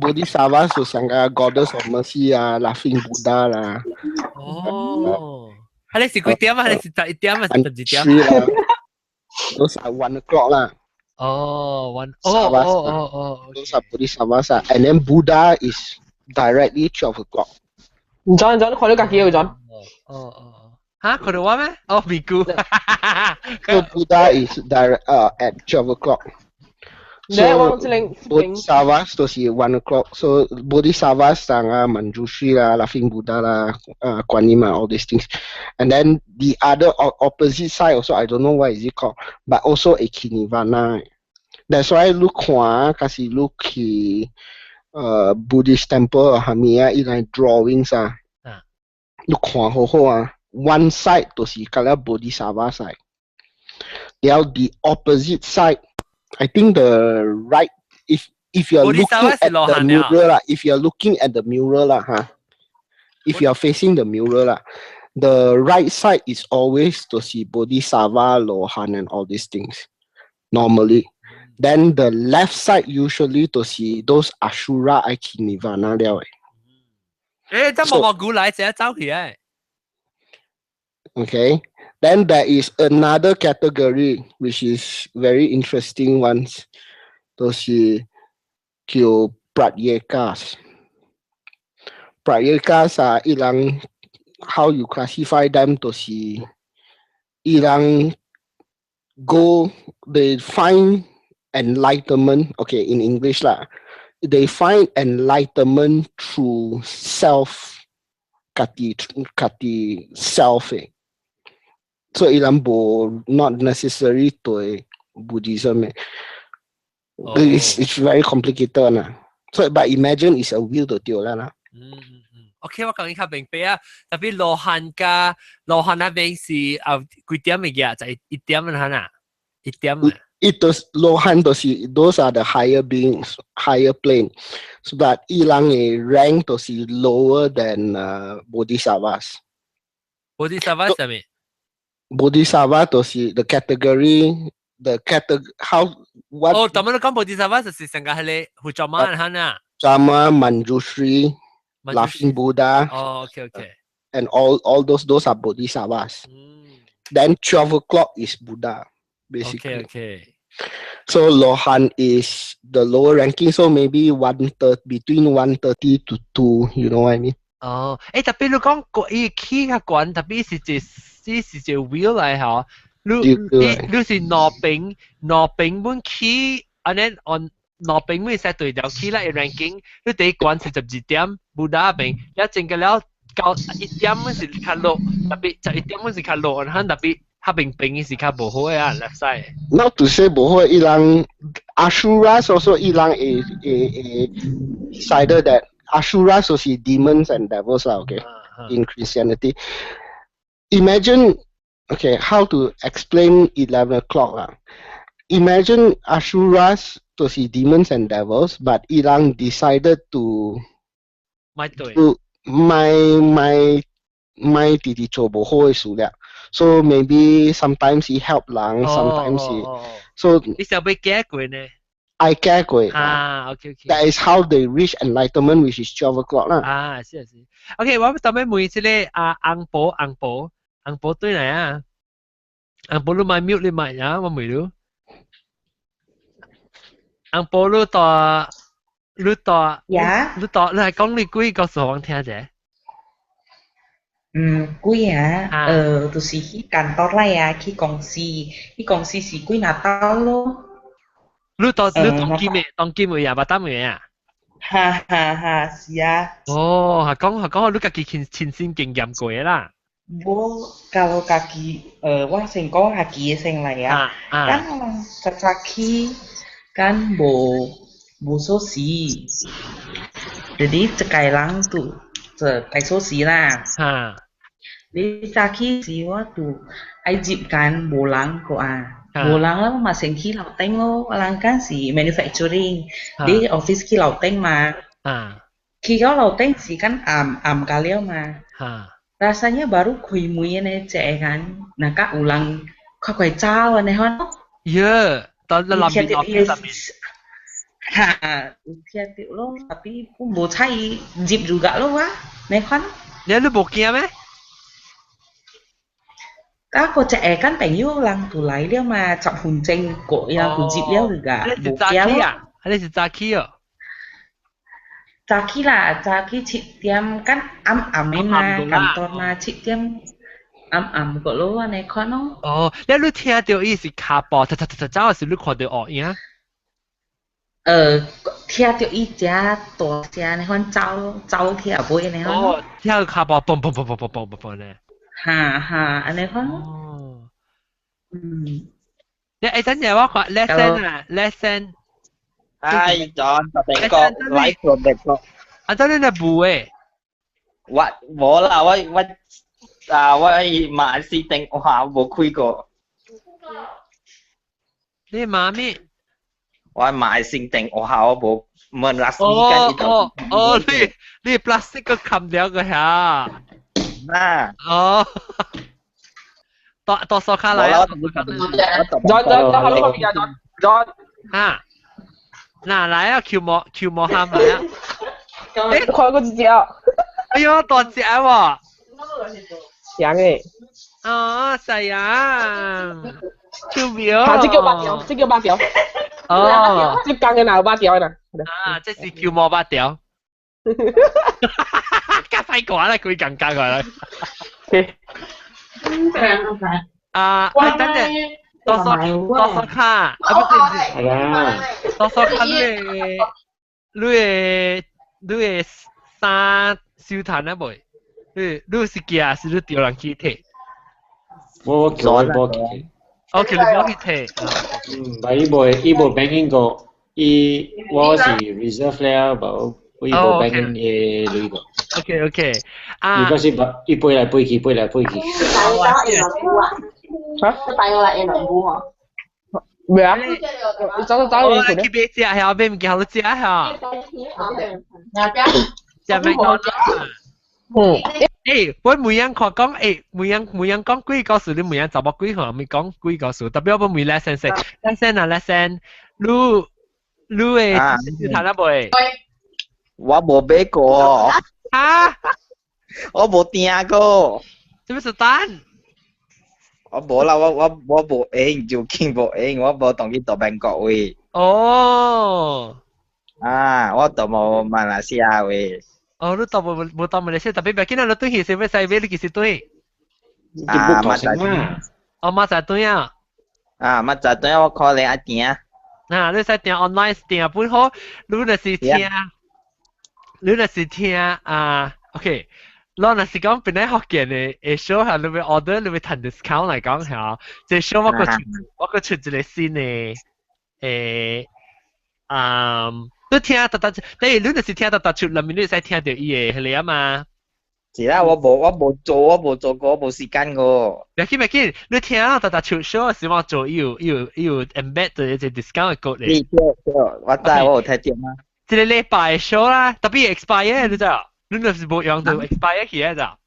Bodhisattvas 就像個 Goddess of Mercy Laughing Buddha 啦。係你是幾點啊？係你是11點啊？12點？Those are 1 o'clock 啦。1. Those are Bodhisattvas and then Buddha is directly 12 o'clock. John 看到自己John。嚇，佢哋話咩？咪咕。So Buddha is direct at 12 o'clock. Bodhisattvas 都是 1 o'clock. So Bodhisattvas 上啊，Manjushri 啦，Laughing Buddha 啦，Guan Yin 啊 all these things. And then the other opposite side also, I don't know what is it called, but also Ekinivana. That's why 你看，假使你去Buddhist temple 下面啊，伊来 drawings 啊，你看好好啊。One side 都是叫了 Bodhisattva side. 然后 the opposite side, I think the right, if you're looking at the mirror 啦 if you're looking at the mirror 啦哈 if you're facing the mirror 啦 the right side is always 都是 Bodhisattva, Lohan and all these things normally. Then the left side usually 都是 those Ashura Aikinivana 了誒，真冇估嚟，成日走起誒。Okay, then there is another category which is very interesting ones. 都是叫 Pratyekas. Pratyekas 啊，伊人 how you classify them 都是伊人 go they find enlightenment. Okay, in English lah, they find enlightenment through self. Kati self. So ilang not necessary to Buddhism. It's very complicated na. So but imagine it's a will to deal lah. OK， 我講一下明白啊。特別羅漢那邊是幾點嘅嘢？就1點啦，1點啊。It does Lohan dosi those are the higher beings, higher plane. So that ilang rank dosi lower than Bodhisattvas. Bodhisattva係咩？ Bodhisattva dosi the category how what 哦，咁樣講 Bodhisattva 就是成個係你胡作乜啊Jama, Manjushri, Laughing Buddha. Oh, okay. And all those are Bodhisattvas. Then 12 o'clock is Buddha. Basically. Okay. So Lohan is the lower ranking, so maybe between 130 to 2, you know what I mean? Oh, 特別你講伊起較懸，特別是一 wheel 嚟嚇，你是攞平本起，and then on 攞平本實對條起啦，ranking， 你第一關42點，Buddha 邊，一陣嘅了到1點嗰時較落，特別就1點嗰時較落，然後特別。他平是較無好嘅啊 ，left side。Not to say 無好，伊人 Asuras also 伊人decided that Asuras also demons and devils lah, okay, in Christianity. Imagine, okay, how to explain 11 o'clock lah. Imagine Asuras to see demons and devils, but 伊人 decided to 咪弟弟做無好嘅事了。So maybe sometimes he help 人 sometimes he so 你就被驚過呢 I care 過 okay. That is how they reach enlightenment, which is 12 o'clock 啦。是 OK， 我特別問一個紅寶對嚟啊，紅寶你買 milk 你買啊，我未รู้紅寶你係講你幾個數我聽啫。quý hả? Tôi sĩ khi cần tốt lại à, khi công si sĩ quý nà tao luôn. Lúc tông kim rồi à, bà tám rồi à? Ha, xì à. Họ講lúc kaki親身經驗過啦。Bố, kalau kaki, wah sen có kaki sen lại à. Kan kaki kan bố số xí. Jadi sekarang tuh cái số xí là đi ra khi xí quá tụ ai dịp kan bố lăng của bố lăng lắm mà sinh khi lão tanh lô lăng kan xí manufacturing đi office khi lão tanh mà khi có lão tanh xí kan am kalian mà rasanya baru khui mui này trẻ kan nah các ulang khoai chao này hả? Tao làm gì office kreatif lo, tapi pun bocai jeep juga lo wah, nekon. Dia lu bokeh apa? Có trẻ kan pengen lang tulai dia mà chọn hùn tranh của ya hùn jeep dia juga. Bokeh à? Hay là Zaki à? Zaki chị tiêm kan am mà kantor mà chị tiêm am của lo nekon lo. Dia lu 聽到伊是卡波，查查查查，是lu 看到哦呀。聽到伊只大聲，你看走跳尾你看。哦，跳卡波嘣嘣嘣嘣嘣嘣嘣嘣咧。安尼看。哦。你等陣我講 lesson。Hai John, Bangkok, live from Bangkok. 等陣你補誒。冇啦，我馬斯定我冇開過。你媽咪？我馬斯定我冇問last weekend 哦，你 plastic 個冚掉個下。嗱。哦。多數卡嚟啊。John。啊。嗱嚟啊，Q 模喊嚟啊！誒，看嗰隻隻。哎呦，大隻喎！羊誒。哦，細羊。超妙。嚇，即叫八條，即叫八條。哦。即講嘅哪有八條呢？啊，即是 Q 模八條。加快講啦，佢更加過啦。啊，等陣。多數卡，啊不是，係啊，多數卡你衫收攤啊袂？你是驚是你掉人去摕？我叫佢冇去。哦，叫你冇去摕。但伊無 banking 個，我是 reserve 了，無伊無 banking 嘅類個。OK。啊。如果是伊飛來飛去。嚇？帶我嚟南部啊？咩啊？走你去邊食下？邊唔見好食下？食咩講？我每樣看講，每樣講幾個數，你每樣就冇幾項，咪講幾個數。特別我每 lesson，你誒睇下未？我冇買過。嚇？我冇訂過。做咩事單？我冇啦，我冇應，就傾冇應，我冇同佢到Bangkok位。哦。我到冇馬來西亞位。哦，你到冇到馬來西亞，特別你對佢係咩細咩？你幾時對？馬仔對。哦，馬仔對啊。馬仔對我可能一訂。你使訂 online 訂本好，你若是聽OK。攞那是講本來學見嘅，show 下你會 order，你會談 discount 嚟講下，即係 show 我個出一個新嘅，你聽得，但係你就是聽得出，裡面你使聽到伊嘅係你啊嘛。是啦，我冇做過，冇時間個。唔緊，你聽得出 show 是我做要 embed 到一隻 discount 嘅 code 嚟。我知，我有睇點啊。即係禮拜 show 啦，特別 expire 你知道？你那是冇用到 expire 起嚟咋？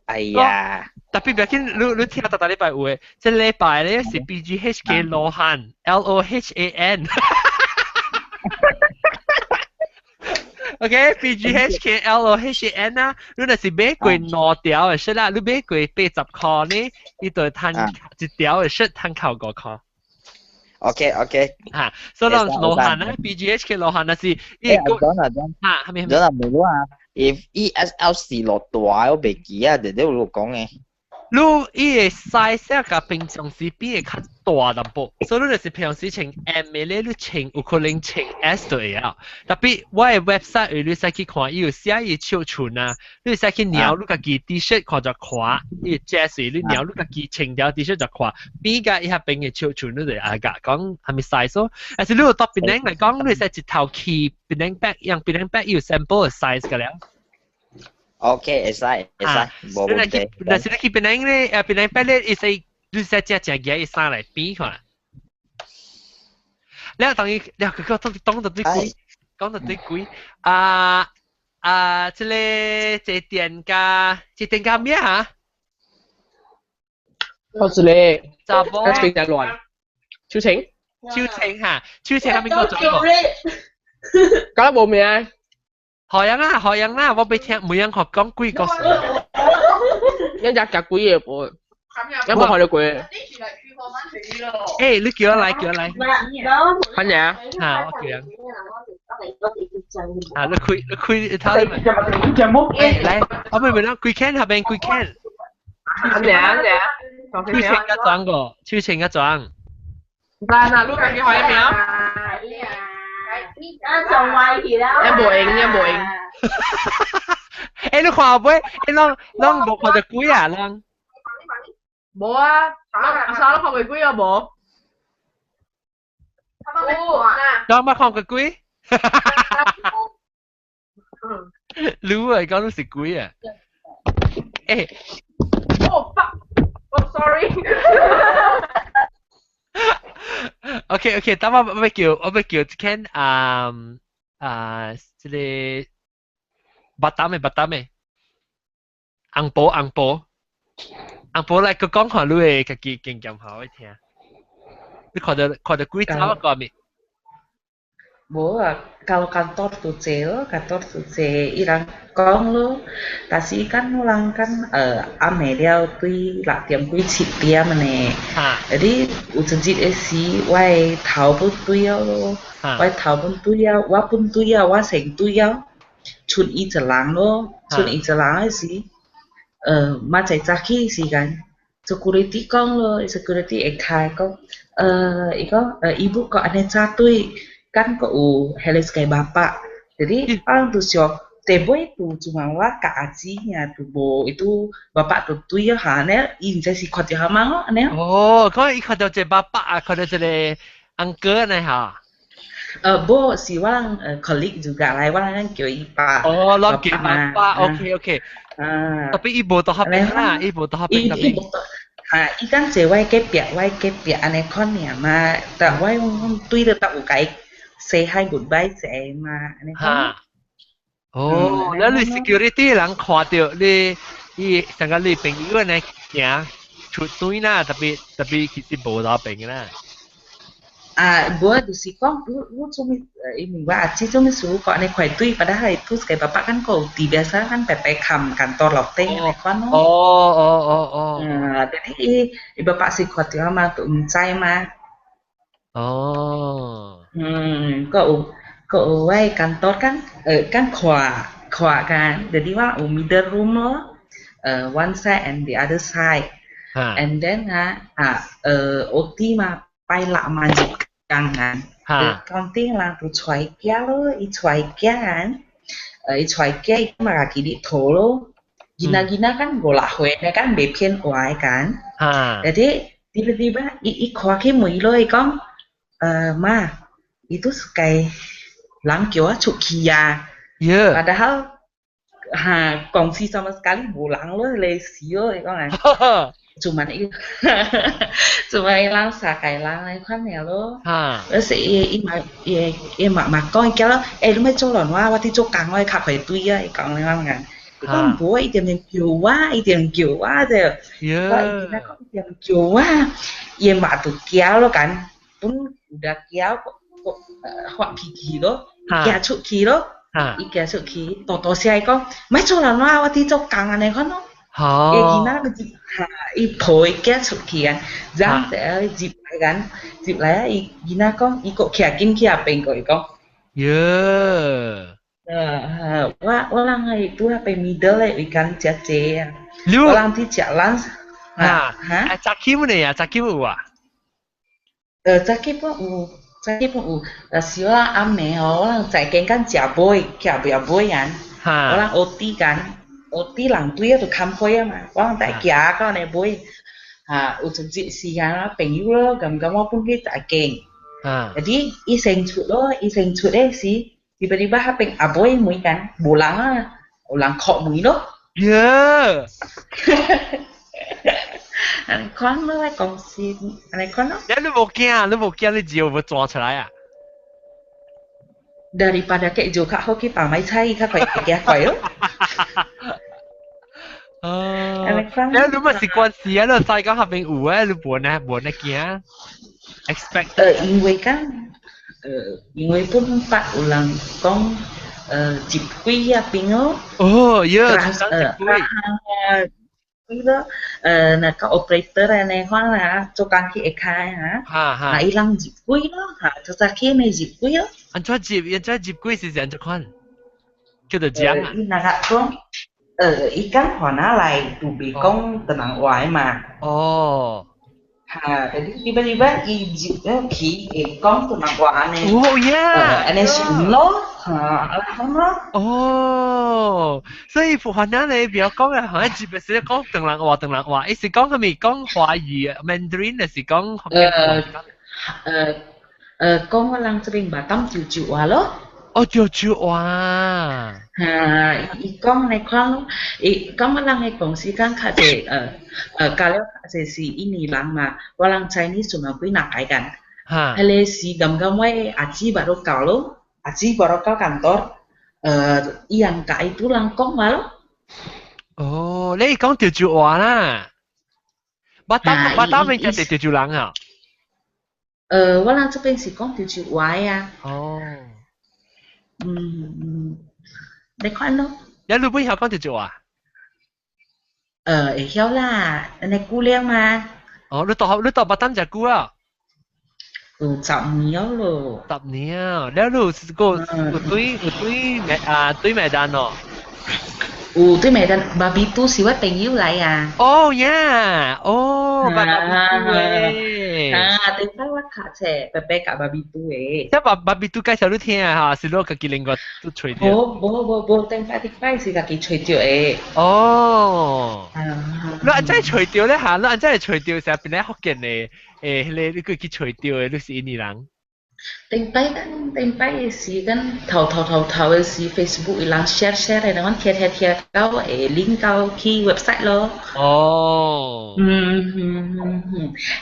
哎呀！特別別見你聽到禮拜有嘅，即係禮拜咧是 BGHK 羅漢 LOHAN。OK BGHK LOHAN 啊，你那是買過兩條嘅色啦，你買過80塊呢，伊就攤一條嘅色攤扣5塊。OK。所以羅漢啊 BGHK 羅漢那是一個係咪？冇咯啊！If ESL 是落大，我未記啊，你講嘅。你伊個 size 甲平常時比會較大淡薄，所以你就是平常時穿 M 嘅咧，你穿有可能穿 S 就會啊。特別我嘅 website 你使去看，伊有寫伊尺寸啊，你使去瞄你家己 T-shirt 看就看，伊 Jazz 你瞄你家己穿條 T-shirt 就看，邊個伊下邊嘅尺寸你就啊個講係咪 size 咯？但是你有到邊領嚟講，你使一頭去邊領 back，讓邊領 back 有 sample 嘅 size 㗎了。OK，會使，冇問題。但是你去邊領咧？邊領 back 咧，伊使你使隻嘢伊生嚟邊看。你等於你佢講到最貴，講到最貴即係這店家咩嚇？好似你，雜波，一邊就亂，超情嚇，超情係邊個做過？講得冇名啊！學人啦，我俾聽每人學講幾個數。一日夾幾嘢噃？有冇學到幾？你叫我嚟。乜嘢啊？我叫人。你開睇你。嚟，我咪問啦，幾 can 下邊幾 can？乜嘢？超情一裝個，超情一裝。嗱，錄緊嘅學一秒。仲壞其他。一模型一模型。你看唔會？啷冇看到鬼啊？啷？冇啊，阿沙都看玫瑰啊冇。啷冇看過鬼？รู้啊，講到食鬼啊！誒。Oh fuck! Oh sorry. OK，等我叫看即個巴達咩？紅寶來個講下你嘅自己經驗下我聽。你看到鬼走過未？Bố kalau kantor tuh ilang con lo, tapi kan ulang kan Amelia tuy là tiệm quy chỉ tiệm này, jadi ujungit si wai tháo bút tuy lo, wai tháo bút tuy wa pun tuy wa seng tuy chun i jalan lo si, mà chạy ra khi si kan, security con lo, security khai con, ibu kok ada satu kan kau Helen kayak bapak, jadi orang tuh shock. Tebo itu cuma lah kacinya tuh bo itu bapak tuh ya hanya ini si kerja hamang aneh. Oh, kau ikut je bapak, ikut je uncle nih ha. Bo si orang colleague juga lah, orang kan kyo ipa. Oh, lo kyo bapak, oke. Tapi ibu tuh apa lah, ibu tuh apa tapi. Ikan cewek kepia aneh kon ya, ma tak wai tuy được tak ukai say hi goodbye sẽ mà aneh kon. Oh, แล้ว你 security หลังขอเดียว你成個你朋友呢行出對啦，特別其實無到病啦。Gua si kong lu cuma ini gua aci cuma suruh kok aneh kuai tui padahal itu kayak bapak kan kau biasa kan PPKM kantor lotte aneh kon. Oh. Jadi bapak si kuat ya mah tuh mencai mah. Oh. Cậu quay kantor kan khóa kan, jadi wah middle room lo, one side and the other side, and then OT mà bay lạ mà dịch càng kan, con tiếng là tụi xoay kia lo, xoay kia kan, xoay kia mà kaki di thô lo, gina kan golak hue kan bepian oai kan, jadi tiba-tiba khóa cái mũi lo con, ma itu kayak lang kiểu chụp kia, padahal kongsi sama sekali bulang lo lesio con này, cuma lang sakai lang này khoan này lo, nó sẽ im mà coi cái đó, lúc mấy chỗ lòn hoa thì chỗ càng ngoài khắp phải tuy ấy còn này ngang ngàn, con bố ấy tiền kiểu quá rồi, vậy nó có tiền kiểu quá, im mà tụt kéo lo kan, pun udah kéo hoặc kỳ đó. Kia chụp khí đó, kia chụp khí, tổ xe con, mấy chỗ là nó thì chỗ càng này con nó, cái nó cái dịp, phổi kia chụp khí anh, giang sẽ dịp lại cái nó con, cái kia kinh kia bên coi con, orang itu apa middle ikan cece, orang ti jalan, caki mana ya, caki apa? Caki pun là xíu là âm này orang chạy cái kan chả bôi kan, orang OT kan, OT lang tuy tu khám khơi mà, orang tại kia cái này bôi, udah si kan pengen lo gam pun kita chạy jadi iseng cut sih, tiba-tiba hapeng aboy mui kan, ulang kok mui lo, anh con nó lại còn xin anh con nó. Ya, lu mau kia,你只會抓出來啊 ？Daripada kayak juga hoki pamai cai kah kayak lo. Ya, lu masih kuansi ya, lu sai kau habis uang, lu buat kia. Expect.因为pun pak ulang kong chip quy ya pingo. Oh, ya, chip quy. Đó là các operator này khoan là cho càng khi khai hả là ilang dịp quý đó hả cho ra khi này dịp quý đó anh cho dịp quý thì anh cho khoan cho được giang à là gạt con ikan hoa ná lại tụ bị công từ nặng ngoài mà jadi tiba-tiba khi con tụi nó quả này Oh yeah. anh ấy xuống lo không lo所以河南你比較講嘅，可能只不是講鄧蘭話，伊是講係咪講華語 Mandarin 還是講福建話con lang cho bên bà tâm chịu chịu hòa lo chịu chịu hòa con này con lang này cũng sĩ kan khá để cả lúc sẽ sĩ ini lang mà qua lang Chinese mà quý nạc cáiกันhay là sĩ gầm gầm ấy aji baru kalau aji baru kau kantor yang cái itu lang con mà lo你講調住話啦，巴打咪就係調住人啊。我lang這邊是講調住話呀。你看咯。你日本曉講調住話？會曉啦，你姑娘嘛。你到巴打就姑啊？10年咯。10年，แล้วลูกก็對麥單咯。對麥單，Babitu是我朋友嚟啊。Babitu 對翻我卡車，伯伯夾Babitu嘅。即係Babitu介紹你聽啊，是攞自己另外都吹掉。冇，頂擺是自己吹掉嘅。你安真係吹掉咧嚇，你安真係吹掉成日變咧福建嘅你佢去吹掉嘅，你是印尼人。頂擺是跟頭嘅是 Facebook 一lang share 嚟，然後貼到link 到去 website 咯。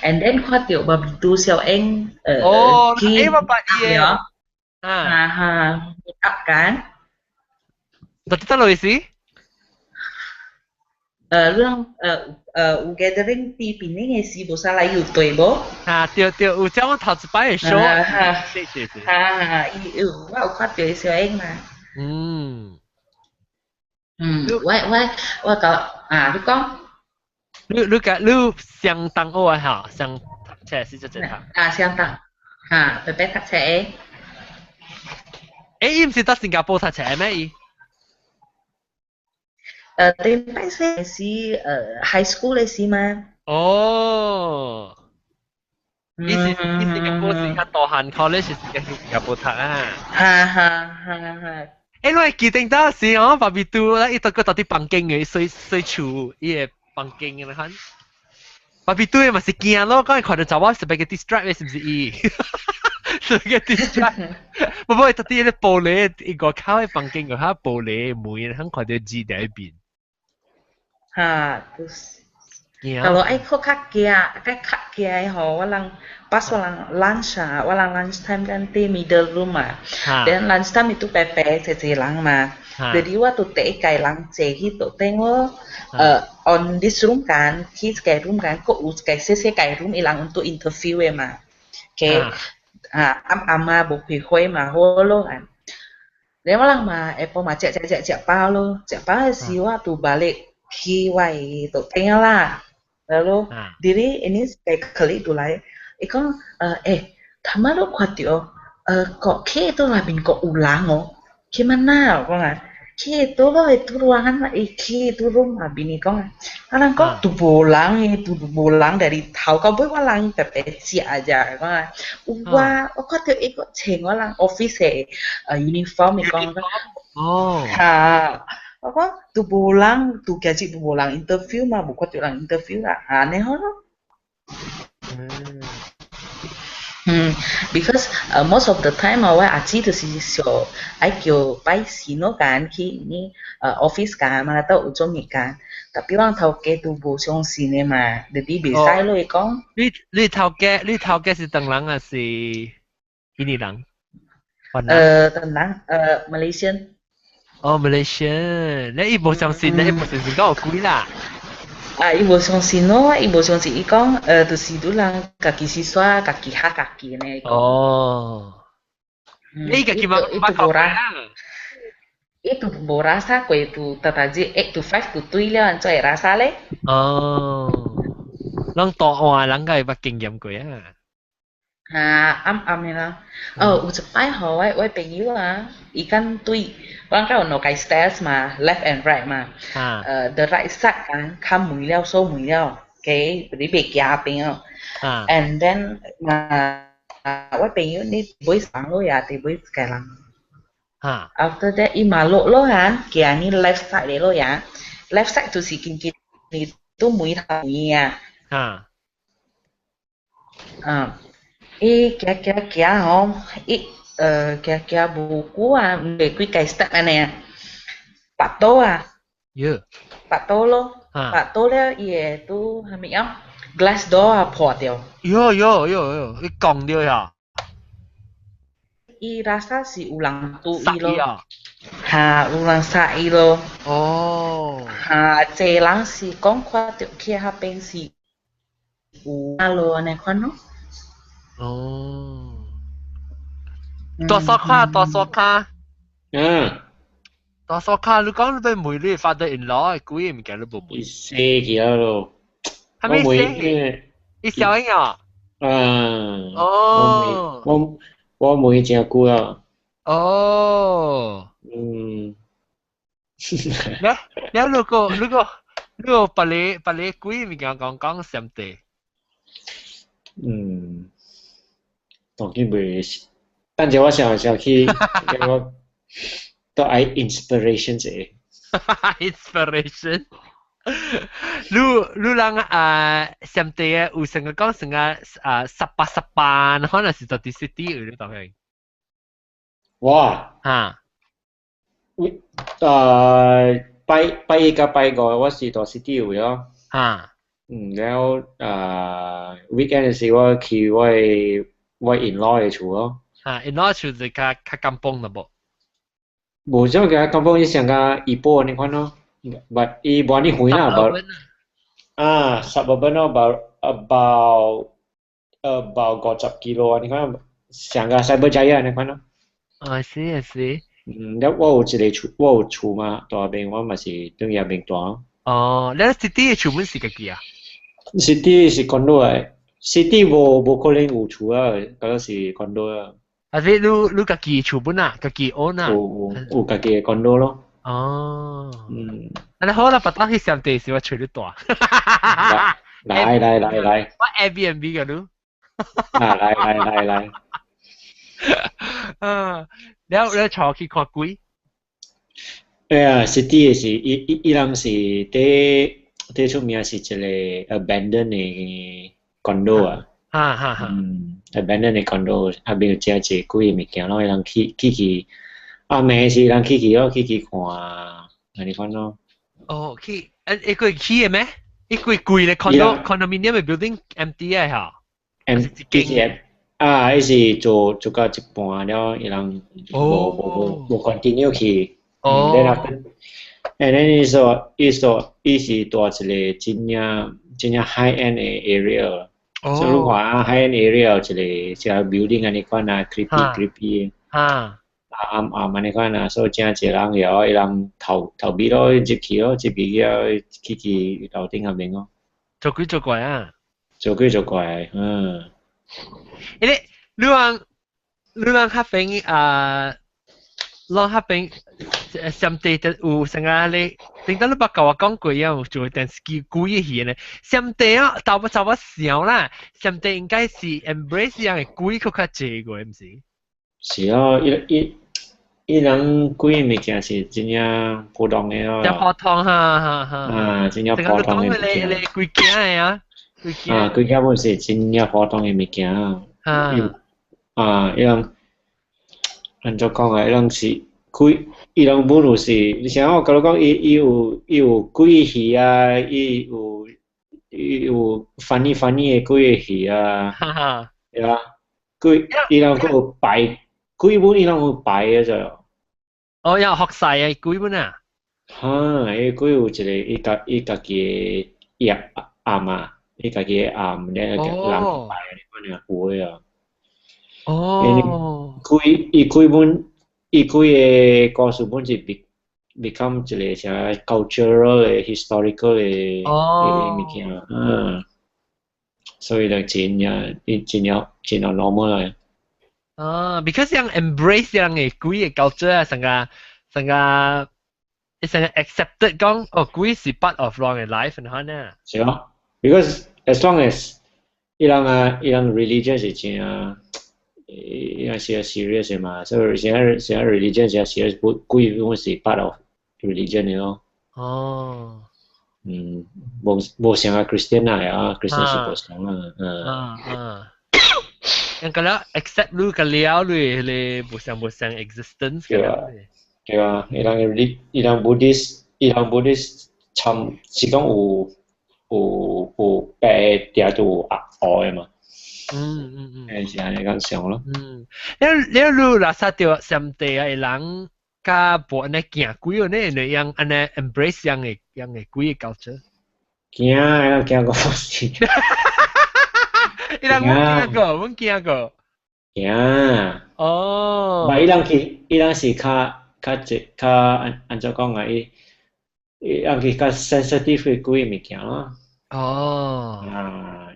And then 看到Babitu小英去meet up kan。Dito lo isi？เรื่อง有 gathering 啲邊啲嘅事無啥嚟要對冇？對，有將我頭一擺嘅 show。我有看到小英嘛。我講你講。你相當好啊嚇，相讀冊是真嚇。相當伯伯讀冊誒。伊唔是到新加坡讀冊咩？頂擺是high school 嘅事嘛。伊新加坡是較大漢 college 是新加坡讀啊。你會記定到是Babitu啦，伊到啲房間嘅水處伊個房間嘅你看。Babitu 嘅嘛是驚咯，講看到查某是俾個 distract 嘅是唔是伊？是個 distract。不過特啲啲玻璃，伊個口嘅房間個嚇玻璃門，肯看到字喺邊。Kalau aku kaki ho, pas lunch lunch time kan di middle room dan lunch time itu pepe cecilang jadi waktu kai lang itu tengok on this room kan, kai room kan, kok kai room ilang untuk interview kayak ama buku hui holo kan. Dia malang Apple cek pau lo, cek pau si waktu balik khi quay tụi tên là lalu diri ini kayak kali dulu ya ikon thama lo kuatio kok ke itu labin kok ulang gimana kok nggak ke itu lo itu ruangan ke itu rumah bini kok kadang kok tuh bolang dari tahu kau boleh walang pepesi aja kok kok tuh ikut cengol office uniform ikon tu bolang tu gaji bolang interview mah bukan tu orang interview lah aneh loh. Because most of the time awak aji tu si so, I kyo pai sino kan ki ini office kan mana tahu ujung ni kan. Tapi orang tahu ke tu bosong sini mah, jadi bisa lo ikon. Ni tahu ke si tenglang si ini lang. Tenglang Malaysian. Malaysia. 你伊無相信，你無相信講有鬼啦。伊無相信咯，伊無相信伊講，就是都人家己是耍，家己嚇家己呢。你家己嘛講啦。Itu rasa ko itu tataji 8 to 5 to 3 了，再rasa咧。人大話，人家有經驗過啊。暗你啦。有一擺好我朋友ikan tui orang kau no kai stairs left and right the right side kan 看門了收門了，嘅嗰啲被夾邊 and then mà quay bên yêu đi với sáng luôn ya thì với cái lăng after that i mà lộ lo han kia ni left side đấy lo ya left side tu si kinh kinh ni tu mũi thằng mũi à i kia không i kia buku à để quy cái step này nè bắt tô à bắt tô lo bắt tô了也都还没有 glass door 啊破掉你讲掉呀i rasa si ulang tu i lo ha ulang sai lo ha chế lang si con khoa tiểu kia ha bên si u alo này khoan nó多少卡多少卡多少卡你讲你對妹你 father in law 幾唔記得冇背死咗咯係咪死你小英啊我妹真久啊แล้ว如果把你幾唔記得講什麼當然未但係我想去我都係 inspiration 啫inspiration 你人什麼有成個講成個18可能是到第4有呢度係哇拜一กับ拜五我是到4有咯แล้วweekend 時我去我 in-law 嘅厝咯in-law 厝就較kampung 啦噃無咗嘅kampung 伊上個伊波你看咯 but 伊無你遠啦 suburban 咯 about 50 kilo 你看上個 Cyberjaya 你看咯I see แล้ว我有一個厝我有厝嘛大邊我嘛是等下邊大你 city 嘅厝本是幾幾啊City 是 condo 啊 City 無可能有厝啊嗰是 condo 啊你家己厝本啊家己 own 啊有家己嘅 condo 咯你好啦不當去上地時我厝你大來我 Airbnb 嘅你來แล้ว坐去看鬼City 是伊人是最出名是一個 abandoned 嘅 condo 啊abandoned 嘅 condo 下邊有真濟鬼物件咯，人去暝時人去咯，去看，安尼款咯。去，一個去嘅咩？一個貴嘅 condominium 嘅 building empty 嘅嚇。伊是做到一半了，伊人無 continue 去。And then 伊是大一個真正 high end 嘅 area。所以話 high end area 一個 building 安尼款啊 creepy 暗安尼款啊，所以真濟人有伊人頭尾咯入去咯，入去了去樓頂下面咯。做鬼做怪啊！做鬼做怪，你講嗰邊讓嗰邊上地就有成個你，點解你不教我講過啊？做電視機鬼戲呢？上地啊，就我想啦，上地應該是 embrace 樣嘅鬼較濟個，唔是？是啊，伊人鬼物件是真正普通嘅咯。真普通哈，真正普通嘅物件。你鬼驚嘅啊？鬼驚本是真正普通嘅物件伊人按怎講啊？伊人是鬼，伊人本來是，你像我甲你講，伊有鬼戲啊，伊有 funny 嘅鬼戲啊，對啊，鬼伊人佫有擺，鬼本伊人有擺嘅啫。有學晒啊，鬼本啊？伊鬼有一個伊家己嘅暗啊，伊家己嘅暗咧，人擺你看啊，有嘅啊。伊鬼嘅故事本是 become 一個啥 cultural 嘅 historical 嘅物件所以就真係 normal 啦。because 人 embrace 人嘅鬼嘅 culture 啊，成個 accepted 講鬼是 part of 人嘅 life 然後呢？係啊 ，because as long as 伊人 religion 是真啊，伊人是 serious 嘛，所以现在 religion 是 serious，贵因为是 part of religion 的咯。哦。無像啊 Christian 啊，Christian 是無像啊。yang kalau accept lu kalau le busang existence kalau le 對啊，伊人 Buddhist 參是講有白嘅就有黑嘅嘛。是安尼講想咯。你lu rasa tio sampai ilang ka buat na kia kuyo ne yang ana embrace yang kuyo culture. Kia個事。Ilang kia go. Yeah. Oh. But ilang是較按照講啊，ilang是較 sensitive 嘅幾物件咯。哦。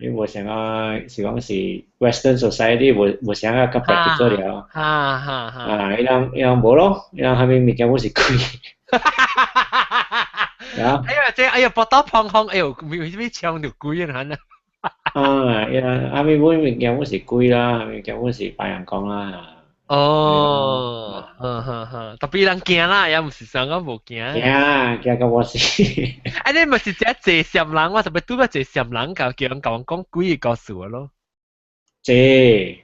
因為無想講是講是 Western society 無想講較 practical 了。ilang 無咯，ilang 係咪物件冇是貴。哎呀，波多胖胖，哎呦，咪搶條貴啊，係啊，阿咪每物件冇是貴啦，阿咪件冇是白人講啦。哦，特別人驚啦，也唔是想講無驚。驚個我是。啊，你咪是只謝善人，我特別拄個謝善人叫人講貴嘅故事咯。謝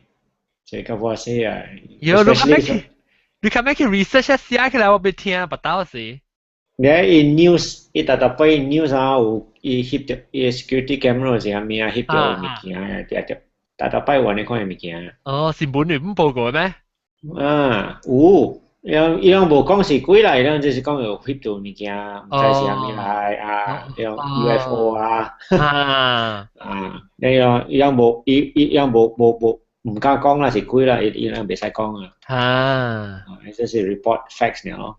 個我是啊。有你看咩去 research 寫起來，我俾聽不到是。你喺 news，伊特別 news 啊，有伊翕着伊 security camera 是蝦米啊，翕着物件啊，特別揾你看嘅物件。哦，新聞報報過咩？有，伊人無講是幾啦，伊人就是講有翕着物件，唔知是蝦米來啊，用 UFO 啊，伊人無唔敢講啦，是幾啦，伊人袂使講啊。這是 report facts 呢咯。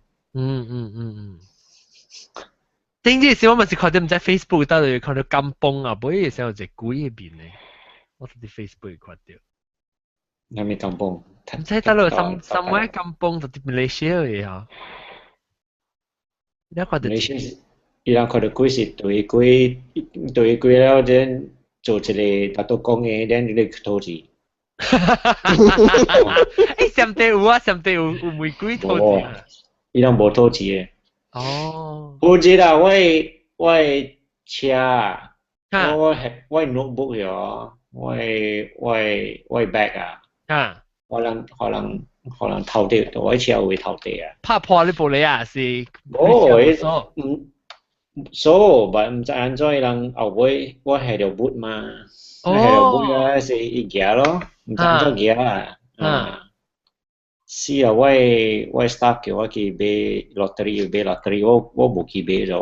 正啲時我咪是看到唔知 Facebook 度有看到金崩啊，不過時候就鬼嗰邊咧，我睇啲 Facebook 看到。係咪金崩？唔知得咯，somewhere 金崩就啲 Malaysia 嘅嚇。你看到？伊人看到鬼是對鬼了，then 做一個大刀工嘅，then 你去投資。上帝有啊，上帝有玫瑰投資啊。伊人無投資嘅。哦。有一啦，我車，我 notebook 咗，我 bag 啊，可能偷啲，我車會偷啲啊。拍破呢部你啊，是but 唔知安怎人後尾我係條 boot 嘛，係條 boot 咧是一件咯，唔知安怎件啊。是啊，我 staff 叫我去買 lottery，我冇去買咗，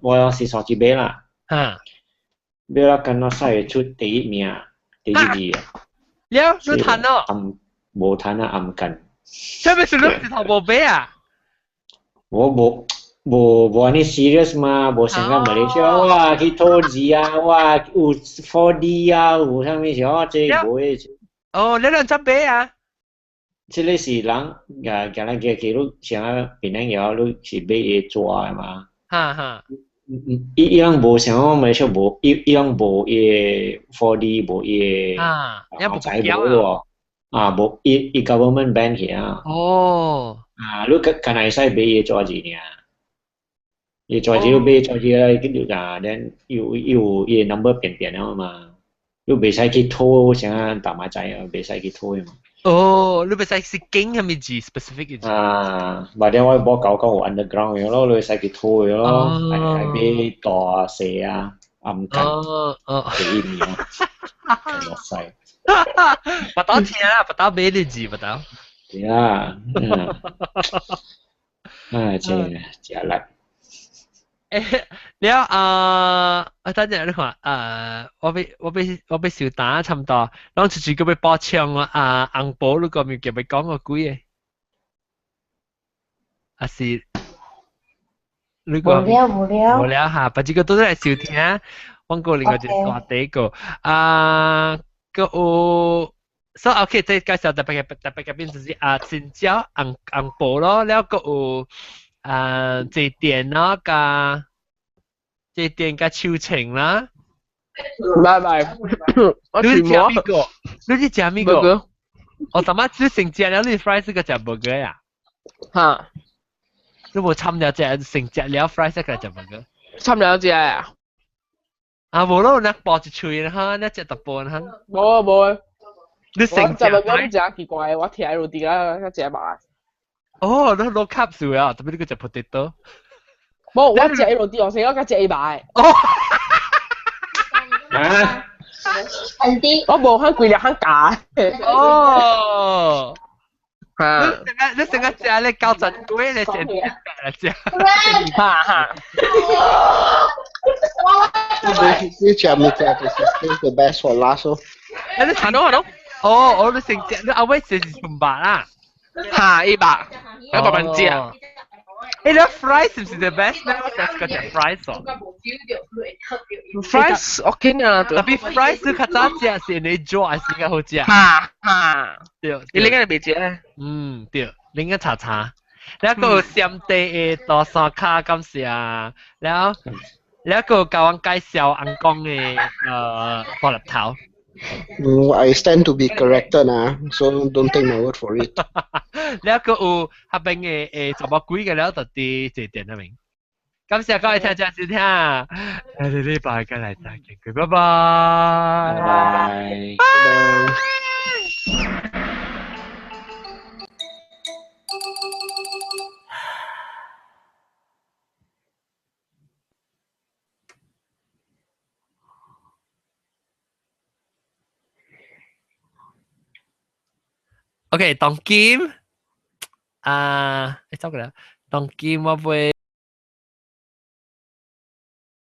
我是想去買啦。買啦，跟我賽出第一名，第一名啊。了，你賺咯？冇賺啊，暗緊。即係你是頭冇買啊？我冇安尼 serious 嘛，冇成個馬來西亞哇去投資啊，哇有 4D 啊，有啥物事哦，這冇嘅。哦，你兩張買啊？即係是人行來行去，你像啊檳榔窯，你是買嘢抓嘅嘛？伊人無像我馬來西亞無，伊人無嘢 4D， 無嘢仔無喎，無伊 government ban 去啊。你可能會使買嘢抓住呢？嘢抓住你買抓住來跟住then 有嘢 number 變啊嘛，你袂使去偷，像啊打麻將啊，袂使去偷嘅嘛。你咪使是經係咪字 specific 嘅字？或者我冇講有 underground 嘅咯，你使佢拖嘅咯，係俾大細啊，暗緊幾年啊，係落細。不到錢啦，不到買啲字，不到。係啊，真叻。了等陣你看我俾小打差唔多，當住個俾播唱紅寶嗰個咪叫咪講個鬼嘅，是呢個無聊嚇，不過都係笑聽，我個另外一個話題個個有。所以 OK， 再介紹特別嘅邊就是新椒紅寶咯，แล้ว個有祭典咯，祭典加秋情啦，拜拜。我你全部食咩个？你去食咩个？burger。我他妈只成食了你 fries 个食 burger 呀？嚇，你冇參了只成食了 fries 個食 burger？差唔了解啊？啊，冇咯，那爆一喙哈，那只特半哈。冇冇。你成食 burger 你食奇怪，我聽落啲啦，我食埋。哦，你攞 capsule 啊，特別你個食 potato。冇，我食落啲，我成個食埋。哦。啊？我冇肯貴，肯假。哦。嚇！你成個食你九十幾，你成日食。嚇嚇。Basically, Jamaica is the best for last. Ano? Ano? Oo, oh, sing away sa sumba啦. Ha, iba. Iba man siya. Eh, the fries is the best na kasi ka the fries so. Fries okay na to. Tapi fries tu kata siya si ni jo as nga ho siya. Ha, ha. 對， Ilingan na biya. 對，另一茶茶。แล้วก็เสียมเตะต่อสาขา咁เสียแล้วก็กำลัง介紹อังกอง嘅火辣頭。I stand to be corrected so don't take my word for it. แล้วก็下邊嘅什麼鬼嘅แล้ว就啲謝電啊明。感謝各位聽眾收聽，我哋呢拜嘅嚟再見，拜拜。拜拜。OK，當今走過來，當今我會。